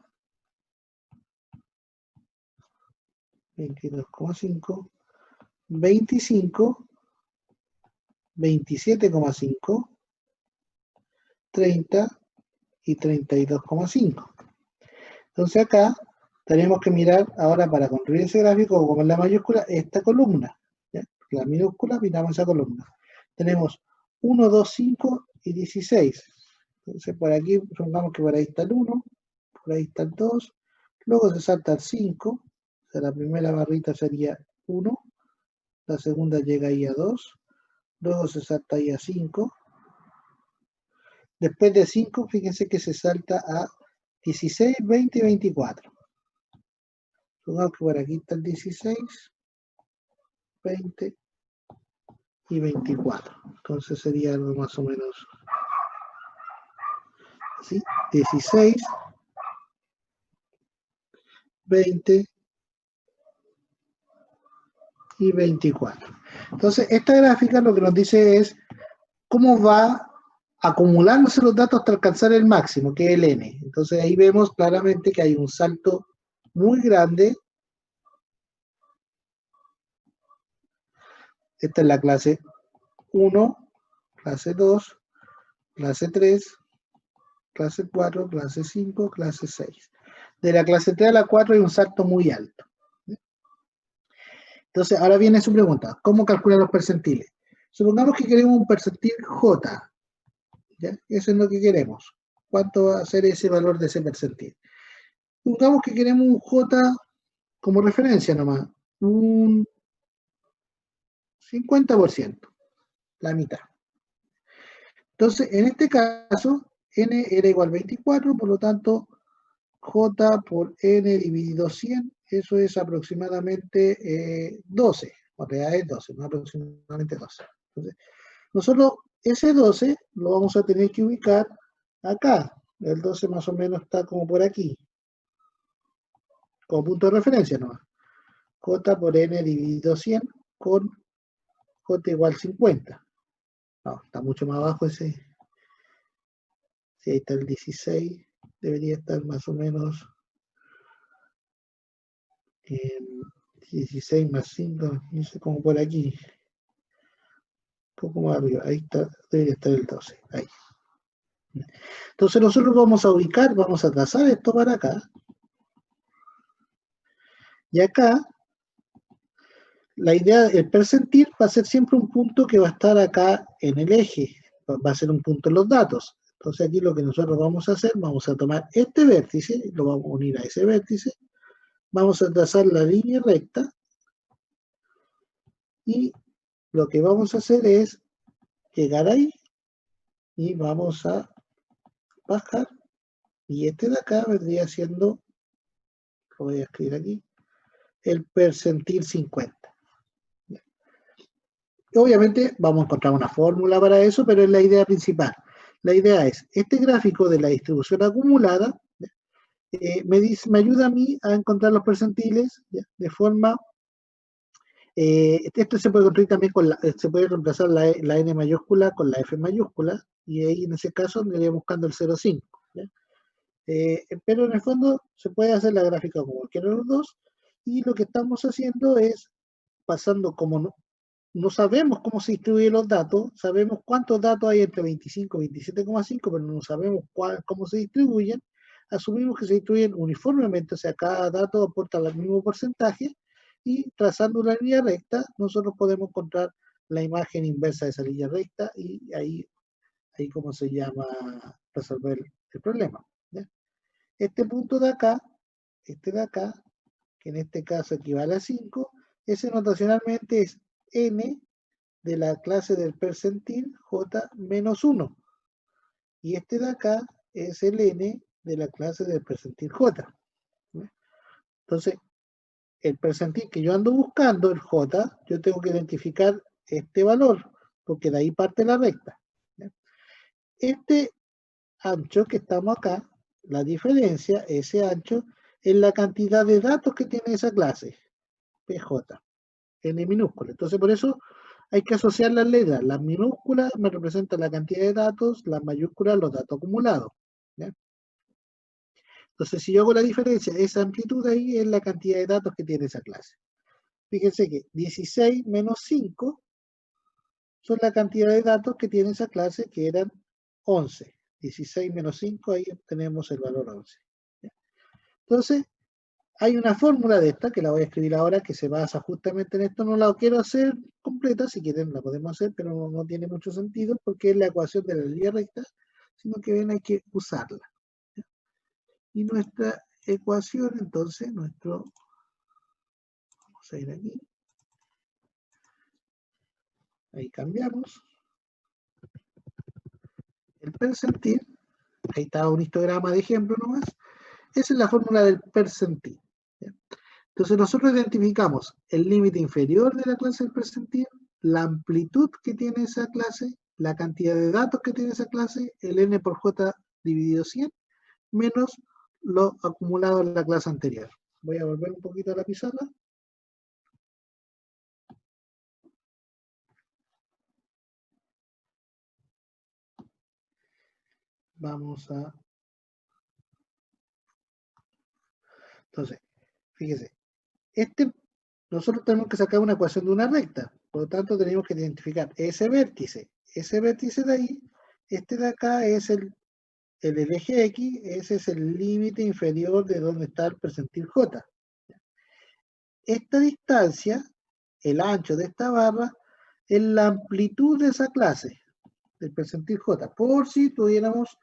22,5, 25, 27,5, 30 y 32,5. Entonces acá tenemos que mirar ahora para construir ese gráfico, como en la mayúscula, esta columna. ¿Ya? La minúscula, miramos esa columna. Tenemos 1, 2, 5 y 16. Entonces por aquí, supongamos que por ahí está el 1, por ahí está el 2, luego se salta el 5, o sea, la primera barrita sería 1, la segunda llega ahí a 2, luego se salta ahí a 5, después de 5, fíjense que se salta a 16, 20 y 24. Supongamos que por aquí está el 16, 20 y 24. Entonces sería algo más o menos así, 16, 20 y 24. Entonces, esta gráfica lo que nos dice es cómo va acumulándose los datos hasta alcanzar el máximo, que es el n. Entonces, ahí vemos claramente que hay un salto muy grande. Esta es la clase 1, clase 2, clase 3, clase 4, clase 5, clase 6. De la clase 3 a la 4 hay un salto muy alto. Entonces, ahora viene su pregunta, ¿cómo calcular los percentiles? Supongamos que queremos un percentil J, ¿ya? Eso es lo que queremos. ¿Cuánto va a ser ese valor de ese percentil? Supongamos que queremos un J como referencia nomás, un 50%, la mitad. Entonces, en este caso, n era igual a 24, por lo tanto, J por n dividido 100, eso es aproximadamente 12, en realidad es 12, no aproximadamente 12. Entonces, nosotros ese 12 lo vamos a tener que ubicar acá. El 12 más o menos está como por aquí, como punto de referencia nomás. J por n dividido 100 con J igual 50. No, está mucho más abajo ese. Si ahí está el 16, debería estar más o menos 16 más 5, no sé, como por aquí. Un poco más arriba, ahí está, debería estar el 12, ahí. Entonces nosotros vamos a ubicar, vamos a trazar esto para acá. Y acá, la idea, el percentil va a ser siempre un punto que va a estar acá en el eje. Va a ser un punto en los datos. Entonces aquí lo que nosotros vamos a hacer, vamos a tomar este vértice, lo vamos a unir a ese vértice, vamos a trazar la línea recta, y lo que vamos a hacer es llegar ahí, y vamos a bajar, y este de acá vendría siendo, lo voy a escribir aquí, el percentil 50. Obviamente vamos a encontrar una fórmula para eso, pero es la idea principal. La idea es, este gráfico de la distribución acumulada me ayuda a mí a encontrar los percentiles, ¿ya? De forma, esto se puede construir también se puede reemplazar la n mayúscula con la f mayúscula, y ahí en ese caso andaría buscando el 0,5. Pero en el fondo se puede hacer la gráfica como cualquiera de los dos, y lo que estamos haciendo es pasando, como no sabemos cómo se distribuyen los datos, sabemos cuántos datos hay entre 25 y 27,5, pero no sabemos cómo se distribuyen, asumimos que se distribuyen uniformemente, o sea, cada dato aporta el mismo porcentaje, Y trazando una línea recta, nosotros podemos encontrar la imagen inversa de esa línea recta y ahí ¿cómo se llama? Resolver el problema. ¿Ya? Este punto de acá, que en este caso equivale a 5, ese notacionalmente es n de la clase del percentil j menos 1. Y este de acá es el n de la clase del percentil j. ¿Ya? Entonces, el percentil que yo ando buscando, el j, yo tengo que identificar este valor, porque de ahí parte la recta. ¿Ya? Este ancho que estamos acá, la diferencia, ese ancho, es la cantidad de datos que tiene esa clase, PJ, n minúscula. Entonces, por eso hay que asociar las letras. Las minúsculas me representan la cantidad de datos, las mayúsculas los datos acumulados. ¿Ya? Entonces, si yo hago la diferencia, esa amplitud ahí es la cantidad de datos que tiene esa clase. Fíjense que 16 menos 5 son la cantidad de datos que tiene esa clase, que eran 11. 16 menos 5, ahí tenemos el valor 11. ¿Ya? Entonces, hay una fórmula de esta, que la voy a escribir ahora, que se basa justamente en esto. No la quiero hacer completa, si quieren la podemos hacer, pero no tiene mucho sentido, porque es la ecuación de la línea recta, sino que bien hay que usarla. ¿Ya? Y nuestra ecuación, entonces, vamos a ir aquí. Ahí cambiamos. El percentil, ahí está un histograma de ejemplo nomás. Esa es la fórmula del percentil. ¿Ya? Entonces nosotros identificamos el límite inferior de la clase del percentil, la amplitud que tiene esa clase, la cantidad de datos que tiene esa clase, el n por j dividido 100, menos lo acumulado en la clase anterior. Voy a volver un poquito a la pizarra. Vamos a... Entonces, fíjese. Nosotros tenemos que sacar una ecuación de una recta. Por lo tanto, tenemos que identificar ese vértice. Ese vértice de ahí, este de acá es el eje X, ese es el límite inferior de donde está el percentil J. Esta distancia, el ancho de esta barra, es la amplitud de esa clase, del percentil J, por si tuviéramos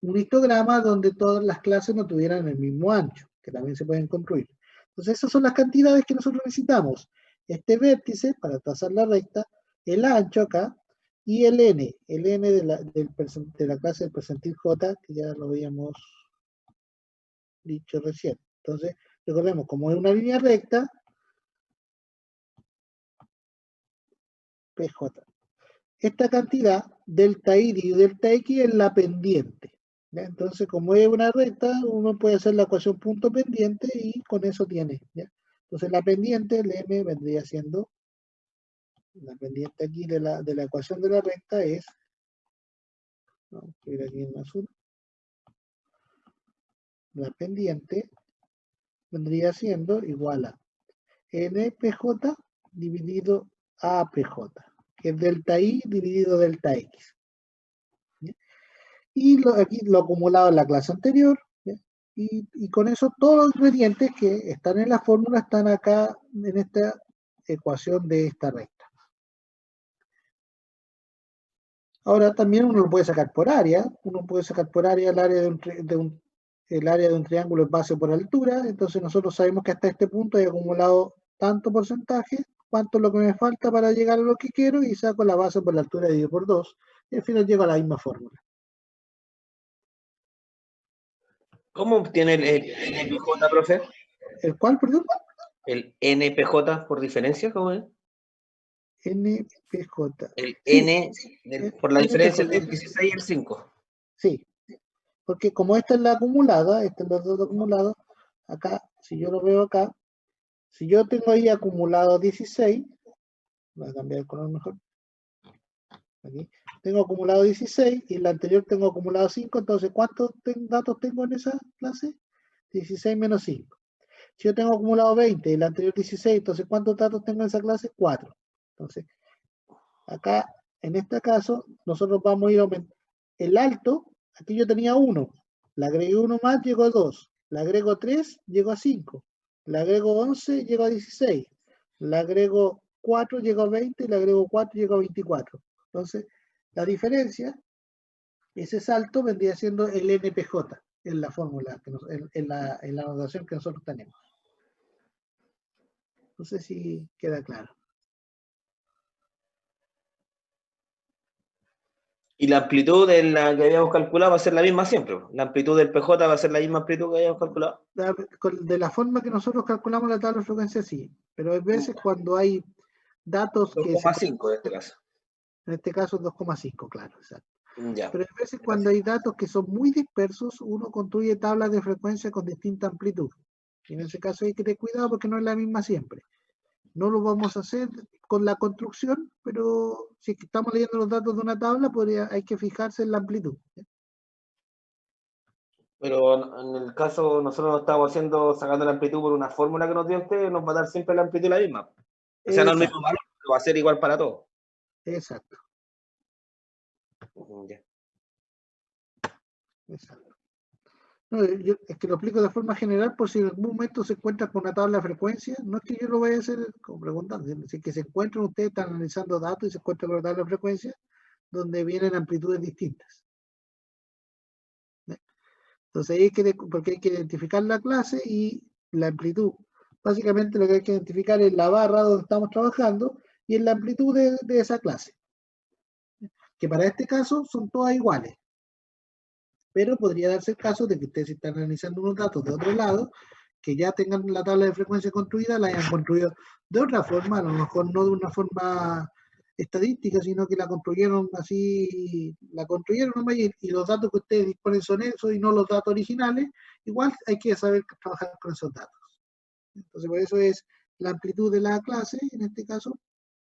un histograma donde todas las clases no tuvieran el mismo ancho, que también se pueden construir. Entonces esas son las cantidades que nosotros necesitamos. Este vértice, para trazar la recta, el ancho acá, y el n de la clase del percentil J, que ya lo habíamos dicho recién. Entonces, recordemos, como es una línea recta, PJ. Esta cantidad, delta I y delta X, es la pendiente. ¿Ya? Entonces, como es una recta, uno puede hacer la ecuación punto pendiente y con eso tiene. ¿Ya? Entonces, la pendiente, el m, vendría siendo, la pendiente aquí de la ecuación de la recta es, vamos a escribir aquí en azul, la pendiente vendría siendo igual a npj dividido apj, que es delta I dividido delta X. ¿Ya? Y aquí lo acumulado en la clase anterior, ¿ya? Y con eso todos los ingredientes que están en la fórmula están acá en esta ecuación de esta recta. Ahora también uno lo puede sacar por área. Uno puede sacar por área el área el área de un triángulo es base por altura. Entonces nosotros sabemos que hasta este punto he acumulado tanto porcentaje, cuánto es lo que me falta para llegar a lo que quiero, y saco la base por la altura dividido por 2. Y al final llego a la misma fórmula. ¿Cómo obtiene el NPJ, profe? ¿El cuál, perdón? ¿El NPJ por diferencia? ¿Cómo es? NPJ. El Sí, N por la diferencia NPJ. del 16 y el 5. Sí, porque como esta es la acumulada, este es los datos acumulados, acá, si yo lo veo acá, si yo tengo ahí acumulado 16, voy a cambiar el color mejor, aquí, tengo acumulado 16 y en la anterior tengo acumulado 5, entonces ¿cuántos datos tengo en esa clase? 16 menos 5. Si yo tengo acumulado 20 y en la anterior 16, entonces ¿cuántos datos tengo en esa clase? 4. Entonces, acá, en este caso, nosotros vamos a ir aumentando. El alto, aquí yo tenía 1, le agregué 1 más, llegó a 2, le agrego 3, llegó a 5. Le agrego 11, llego a 16. Le agrego 4, llego a 20, y le agrego 4, llego a 24. Entonces, la diferencia, ese salto vendría siendo el NPJ en la fórmula, en la anotación que nosotros tenemos. No sé si queda claro. Y la amplitud de la que habíamos calculado va a ser la misma siempre. La amplitud del PJ va a ser la misma amplitud que habíamos calculado. De la forma que nosotros calculamos la tabla de frecuencia, sí. Pero hay veces cuando hay datos que... 2,5 en este caso. En este caso 2,5, claro, exacto. Ya. Pero a veces cuando hay datos que son muy dispersos, uno construye tablas de frecuencia con distinta amplitud. Y en ese caso hay que tener cuidado porque no es la misma siempre. No lo vamos a hacer con la construcción, pero si es que estamos leyendo los datos de una tabla, hay que fijarse en la amplitud. Pero en el caso, nosotros no estamos sacando la amplitud por una fórmula que nos dio usted, nos va a dar siempre la amplitud la misma. O sea, no el mismo valor, pero va a ser igual para todos. Exacto. Ya. Exacto. No, es que lo explico de forma general por si en algún momento se encuentra con una tabla de frecuencia. No es que yo lo vaya a hacer como preguntando, si es que se encuentran, ustedes están analizando datos y se encuentran con una tabla de frecuencia donde vienen amplitudes distintas. Entonces porque hay que identificar la clase y la amplitud. Básicamente lo que hay que identificar es la barra donde estamos trabajando y es la amplitud de esa clase. Que para este caso son todas iguales. Pero podría darse el caso de que ustedes están analizando unos datos de otro lado, que ya tengan la tabla de frecuencia construida, la hayan construido de otra forma, a lo mejor no de una forma estadística, sino que la construyeron así, nomás, y los datos que ustedes disponen son esos y no los datos originales. Igual hay que saber trabajar con esos datos. Entonces, por eso es la amplitud de la clase, en este caso,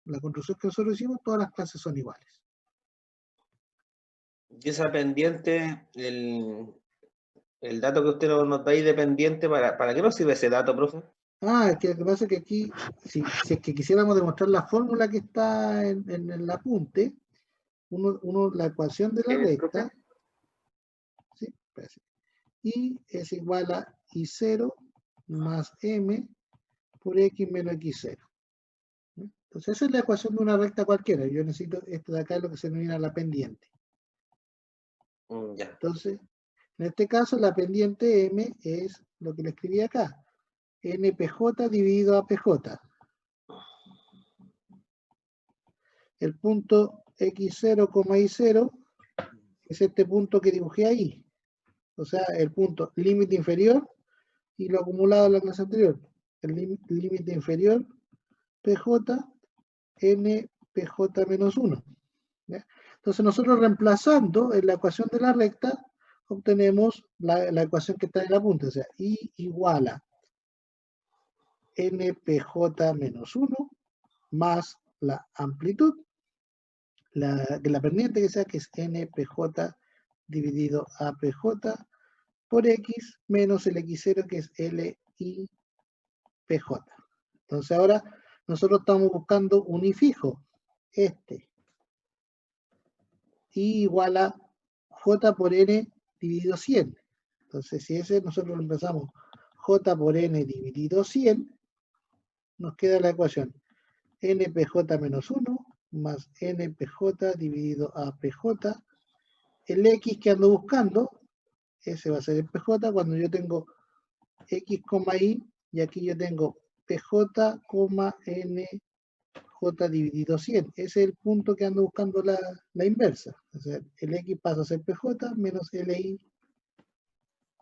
la construcción que nosotros hicimos, todas las clases son iguales. Y esa pendiente, el dato que usted nos da ahí de pendiente, ¿para qué nos sirve ese dato, profe? Es que lo que pasa es que aquí, si es que quisiéramos demostrar la fórmula que está en el apunte, la ecuación de la recta, ¿sí? Y es igual a I0 más M por X menos X0. Entonces esa es la ecuación de una recta cualquiera. Yo necesito esto de acá, es lo que se denomina la pendiente. Ya. Entonces, en este caso la pendiente M es lo que le escribí acá. NPJ dividido a PJ. El punto X0, Y0 es este punto que dibujé ahí. O sea, el punto límite inferior y lo acumulado en la clase anterior. El límite inferior, PJ, N, PJ menos 1. ¿Ya? Entonces nosotros reemplazando en la ecuación de la recta, obtenemos la ecuación que está en la punta. O sea, I igual a NPJ menos 1 más la amplitud, la pendiente que sea, que es NPJ dividido a PJ por X menos el X0 que es LIPJ. Entonces ahora nosotros estamos buscando un I fijo, I igual a J por N dividido 100. Entonces si ese nosotros reemplazamos J por N dividido 100, nos queda la ecuación NPJ menos 1 más NPJ dividido a PJ. El X que ando buscando, ese va a ser el PJ cuando yo tengo X, Y, y aquí yo tengo PJ, NJ dividido 100. Ese es el punto que ando buscando la inversa. O sea, el X pasa a ser PJ menos LI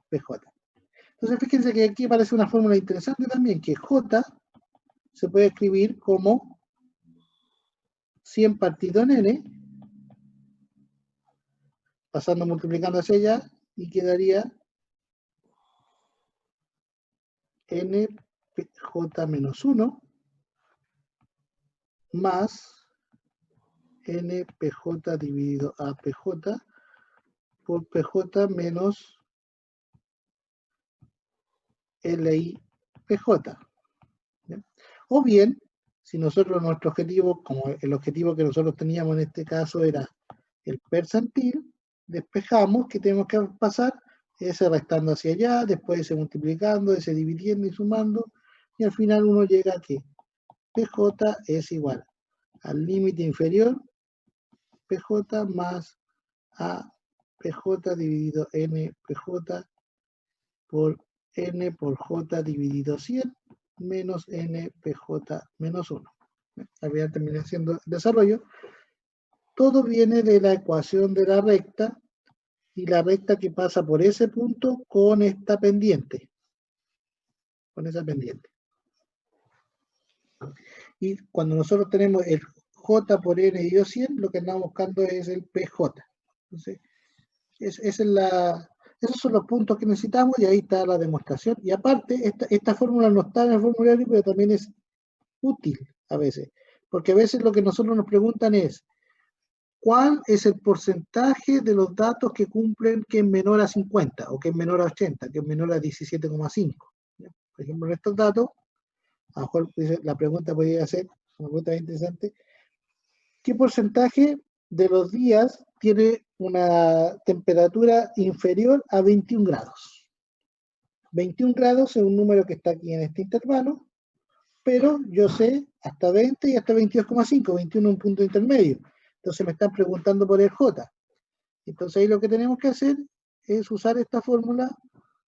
PJ. Entonces fíjense que aquí aparece una fórmula interesante también, que J se puede escribir como 100 partido en N, pasando multiplicando hacia allá, y quedaría NPJ menos 1 más NPJ dividido a PJ por PJ menos LI PJ. ¿Bien? O bien, si nosotros nuestro objetivo, como el objetivo que nosotros teníamos en este caso era el percentil, despejamos que tenemos que pasar ese restando hacia allá, después ese multiplicando, ese dividiendo y sumando, y al final uno llega a que PJ es igual al límite inferior PJ más a PJ dividido N PJ por N por J dividido 100 menos N PJ menos 1. Al final termina siendo desarrollo. Todo viene de la ecuación de la recta y la recta que pasa por ese punto con esta pendiente. Con esa pendiente. Y cuando nosotros tenemos el J por N dividido 100, lo que andamos buscando es el PJ. Entonces, esos son los puntos que necesitamos y ahí está la demostración. Y aparte, esta fórmula no está en el formulario, pero también es útil a veces. Porque a veces lo que nosotros nos preguntan es, ¿cuál es el porcentaje de los datos que cumplen que es menor a 50 o que es menor a 80, que es menor a 17,5? Por ejemplo, en estos datos, a lo mejor la pregunta podría ser, una pregunta interesante, ¿qué porcentaje de los días tiene una temperatura inferior a 21 grados? 21 grados es un número que está aquí en este intervalo, pero yo sé hasta 20 y hasta 22,5, 21 es un punto intermedio. Entonces me están preguntando por el J. Entonces ahí lo que tenemos que hacer es usar esta fórmula,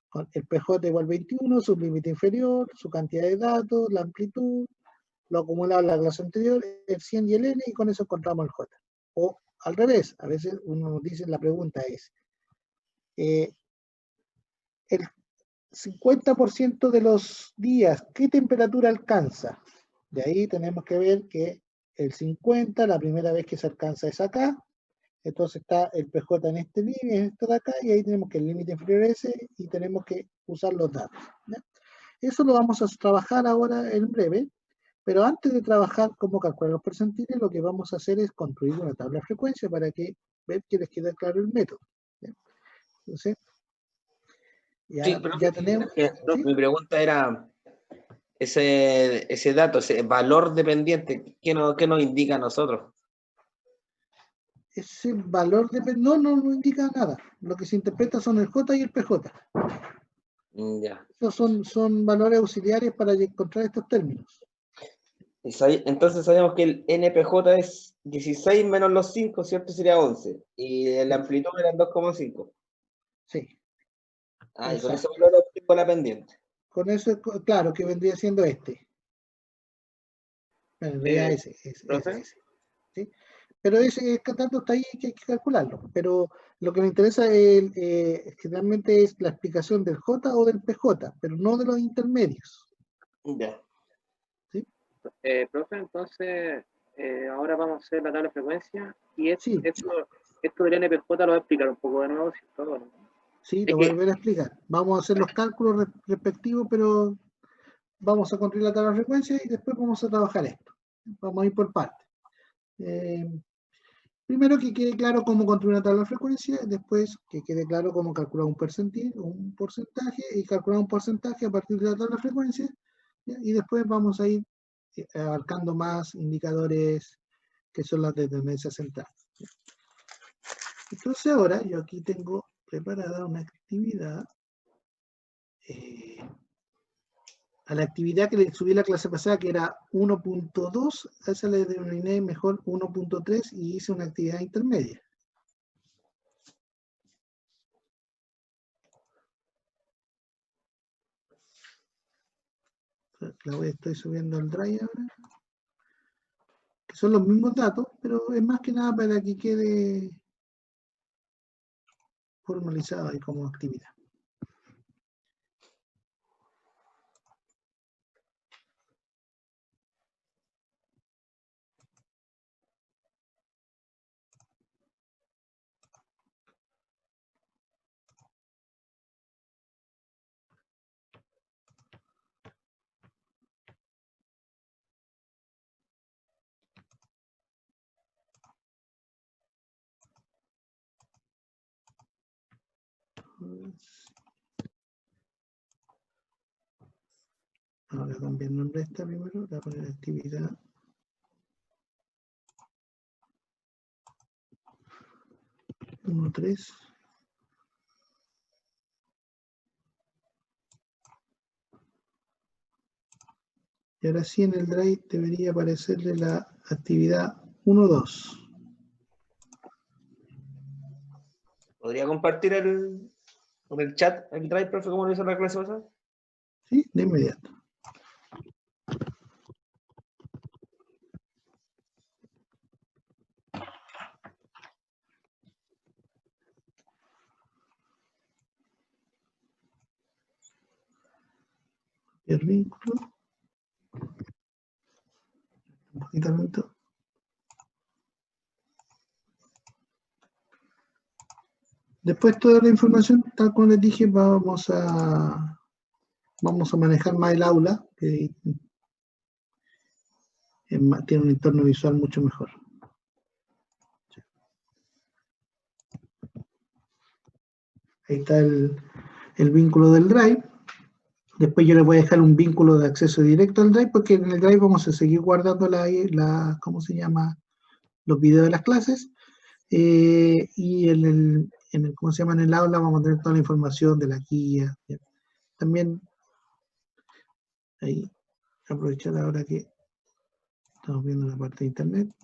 con el PJ igual 21, su límite inferior, su cantidad de datos, la amplitud, lo acumulado en la clase anterior, el 100 y el N, y con eso encontramos el J. O al revés, a veces uno nos dice, la pregunta es, el 50% de los días, ¿qué temperatura alcanza? De ahí tenemos que ver que el 50, la primera vez que se alcanza es acá, entonces está el PJ en este límite, en esto de acá, y ahí tenemos que el límite inferior es ese, y tenemos que usar los datos. ¿Ya? Eso lo vamos a trabajar ahora en breve, pero antes de trabajar cómo calcular los percentiles, lo que vamos a hacer es construir una tabla de frecuencia para que ver que les quede claro el método. ¿Ya? Entonces, ya tenemos... ¿sí? Mi pregunta era, ese dato, ese valor dependiente, ¿qué nos indica a nosotros? Ese valor no indica nada. Lo que se interpreta son el J y el PJ. Ya. Esos son valores auxiliares para encontrar estos términos. Entonces sabemos que el NPJ es 16 menos los 5, ¿cierto? Sería 11. Y la amplitud era 2,5. Sí. Ah, y con ese valor obtengo la pendiente. Con eso, claro, que vendría siendo este. Bueno, en realidad ese. ¿Sí? Pero ese tanto está ahí que hay que calcularlo. Pero lo que me interesa generalmente es la explicación del J o del PJ, pero no de los intermedios. Ya. ¿Sí? Profe, entonces ahora vamos a hacer la tabla de frecuencia y Sí. esto del NPJ lo voy a explicar un poco de nuevo. ¿Cierto? Bueno. Sí, lo voy a volver a explicar. Vamos a hacer los cálculos respectivos, pero vamos a construir la tabla de frecuencia y después vamos a trabajar esto. Vamos a ir por partes. Primero que quede claro cómo construir una tabla de frecuencia, después que quede claro cómo calcular un porcentaje, y calcular un porcentaje a partir de la tabla de frecuencia, ¿ya? Y después vamos a ir abarcando más indicadores que son las de tendencia central. ¿Ya? Entonces ahora yo aquí tengo preparada una actividad. A la actividad que le subí la clase pasada, que era 1.2, a esa le denominé mejor 1.3 y hice una actividad intermedia. Estoy subiendo al Drive ahora. Que son los mismos datos, pero es más que nada para que quede formalizado ahí como actividad. Ahora cambié el nombre de esta primero, voy a poner actividad. Uno, 3. Y ahora sí en el Drive debería aparecerle la actividad 1.2. ¿Podría compartir con el chat el Drive, profe, como lo hizo en la clase pasada? ¿Sí? De inmediato. El vínculo. Un poquito lento. Después toda la información, tal como les dije, vamos a manejar más el aula, que tiene un entorno visual mucho mejor. Ahí está el vínculo del Drive. Después yo les voy a dejar un vínculo de acceso directo al Drive, porque en el Drive vamos a seguir guardando ¿cómo se llama? Los videos de las clases. Y ¿cómo se llama? En el aula vamos a tener toda la información de la guía. ¿Ya? También, ahí, aprovechar ahora que estamos viendo la parte de internet.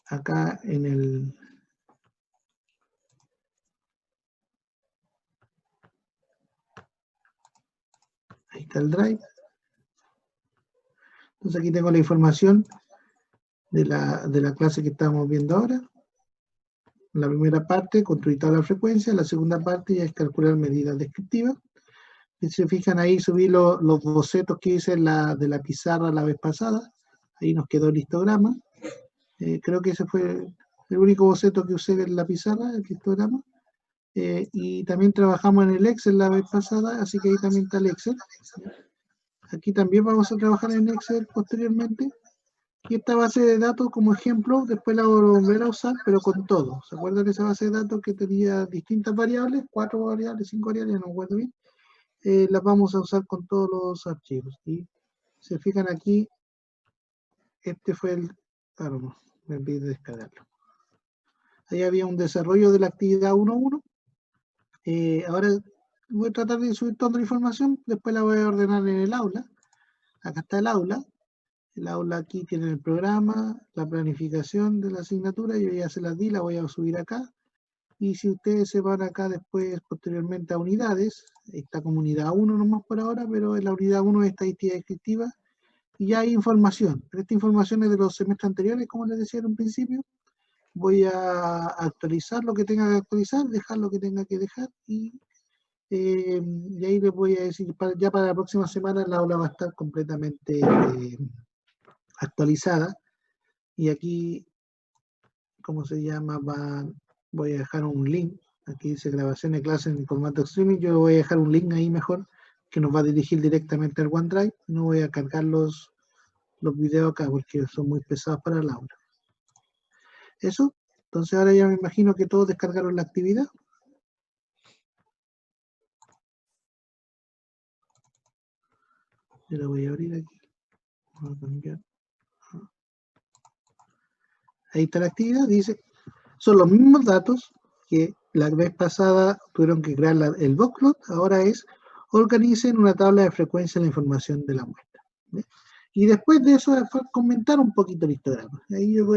Acá ahí está el Drive. Entonces aquí tengo la información de la clase que estamos viendo ahora. La primera parte, construir toda la frecuencia. La segunda parte ya es calcular medidas descriptivas. Si se fijan ahí, subí los bocetos que hice de la pizarra la vez pasada. Ahí nos quedó el histograma. Creo que ese fue el único boceto que usé en la pizarra, el histograma. Y también trabajamos en el Excel la vez pasada, así que ahí también está el Excel. Aquí también vamos a trabajar en Excel posteriormente. Y esta base de datos, como ejemplo, después la voy a volver a usar, pero con todo. ¿Se acuerdan de esa base de datos que tenía distintas variables? 4 variables, 5 variables, no me acuerdo bien. Las vamos a usar con todos los archivos. Y se fijan aquí, este fue el... Claro, no, me olvidé de descargarlo. Ahí había un desarrollo de la actividad 1.1. Ahora voy a tratar de subir toda la información, después la voy a ordenar en el aula. Acá está el aula. El aula aquí tiene el programa, la planificación de la asignatura, yo ya se las di, la voy a subir acá. Y si ustedes se van acá después, posteriormente a unidades, está como unidad 1 nomás por ahora, pero en la unidad 1 es estadística descriptiva, y ya hay información. Pero esta información es de los semestres anteriores, como les decía en un principio. Voy a actualizar lo que tenga que actualizar, dejar lo que tenga que dejar, y ahí les voy a decir, ya para la próxima semana la aula va a estar completamente actualizada. Y aquí, ¿cómo se llama? Voy a dejar un link. Aquí dice grabación de clases en formato streaming. Yo voy a dejar un link ahí mejor que nos va a dirigir directamente al OneDrive. No voy a cargar los videos acá porque son muy pesados para el aula. Eso. Entonces ahora ya me imagino que todos descargaron la actividad. Yo la voy a abrir aquí. Vamos a cambiar. Ahí está la actividad. Dice, son los mismos datos que la vez pasada tuvieron que crear el boxplot. Ahora es organicen una tabla de frecuencia la información de la muestra. ¿Ve? Y después de eso, comentar un poquito el histograma. Ahí yo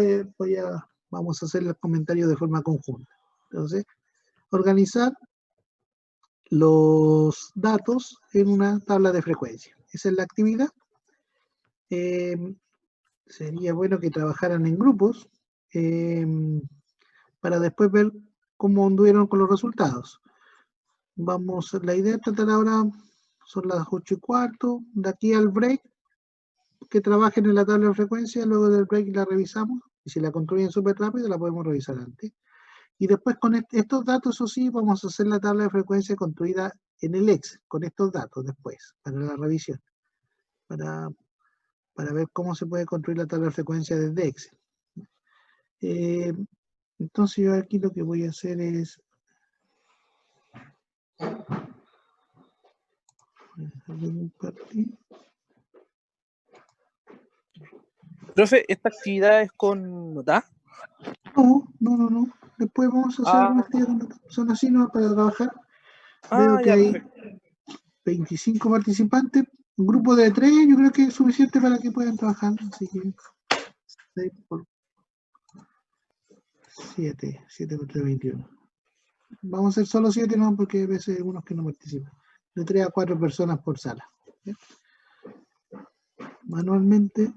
vamos a hacer los comentarios de forma conjunta. Entonces, organizar los datos en una tabla de frecuencia. Esa es la actividad. Sería bueno que trabajaran en grupos para después ver cómo anduvieron con los resultados. La idea es tratar ahora, son las 8:15, de aquí al break, que trabajen en la tabla de frecuencia, luego del break la revisamos, y si la construyen súper rápido la podemos revisar antes. Y después con estos datos, eso sí, vamos a hacer la tabla de frecuencia construida en el Excel, con estos datos después, para la revisión, para ver cómo se puede construir la tabla de frecuencia desde Excel. Entonces yo aquí lo que voy a hacer es... Profe, ¿esta actividad es con nota? No. Después vamos a hacer una actividad con nota. Son así, ¿no? Para trabajar. Veo que ya, hay perfecto. 25 participantes. Un grupo de 3 yo creo que es suficiente para que puedan trabajar. Así que 6 por 7, 7 por 3, 21. Vamos a hacer solo 7, no, porque a veces hay unos que no participan. De 3 a 4 personas por sala. ¿Sí? Manualmente.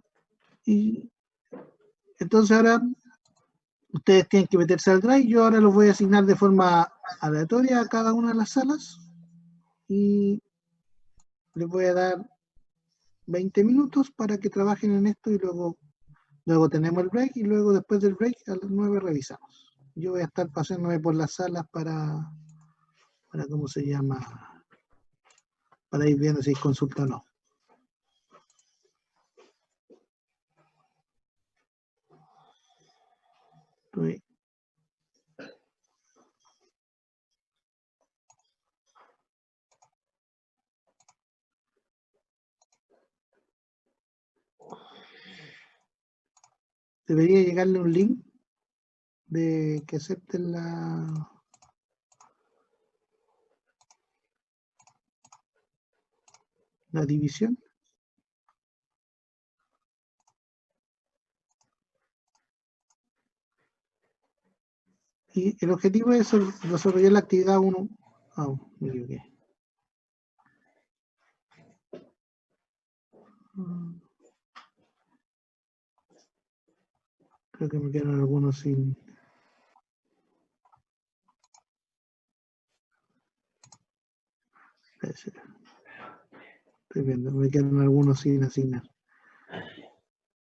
Y entonces ahora ustedes tienen que meterse al Drive. Yo ahora los voy a asignar de forma aleatoria a cada una de las salas. Y les voy a dar 20 minutos para que trabajen en esto y luego tenemos el break y luego después del break a las 9 revisamos. Yo voy a estar pasándome por las salas para ¿cómo se llama? Para ir viendo si hay consulta o no. Estoy. Debería llegarle un link de que acepten la división. Y el objetivo es desarrollar la actividad 1. Me equivoqué. Creo que me quedaron algunos sin. Estoy viendo, me quedan algunos sin asignar.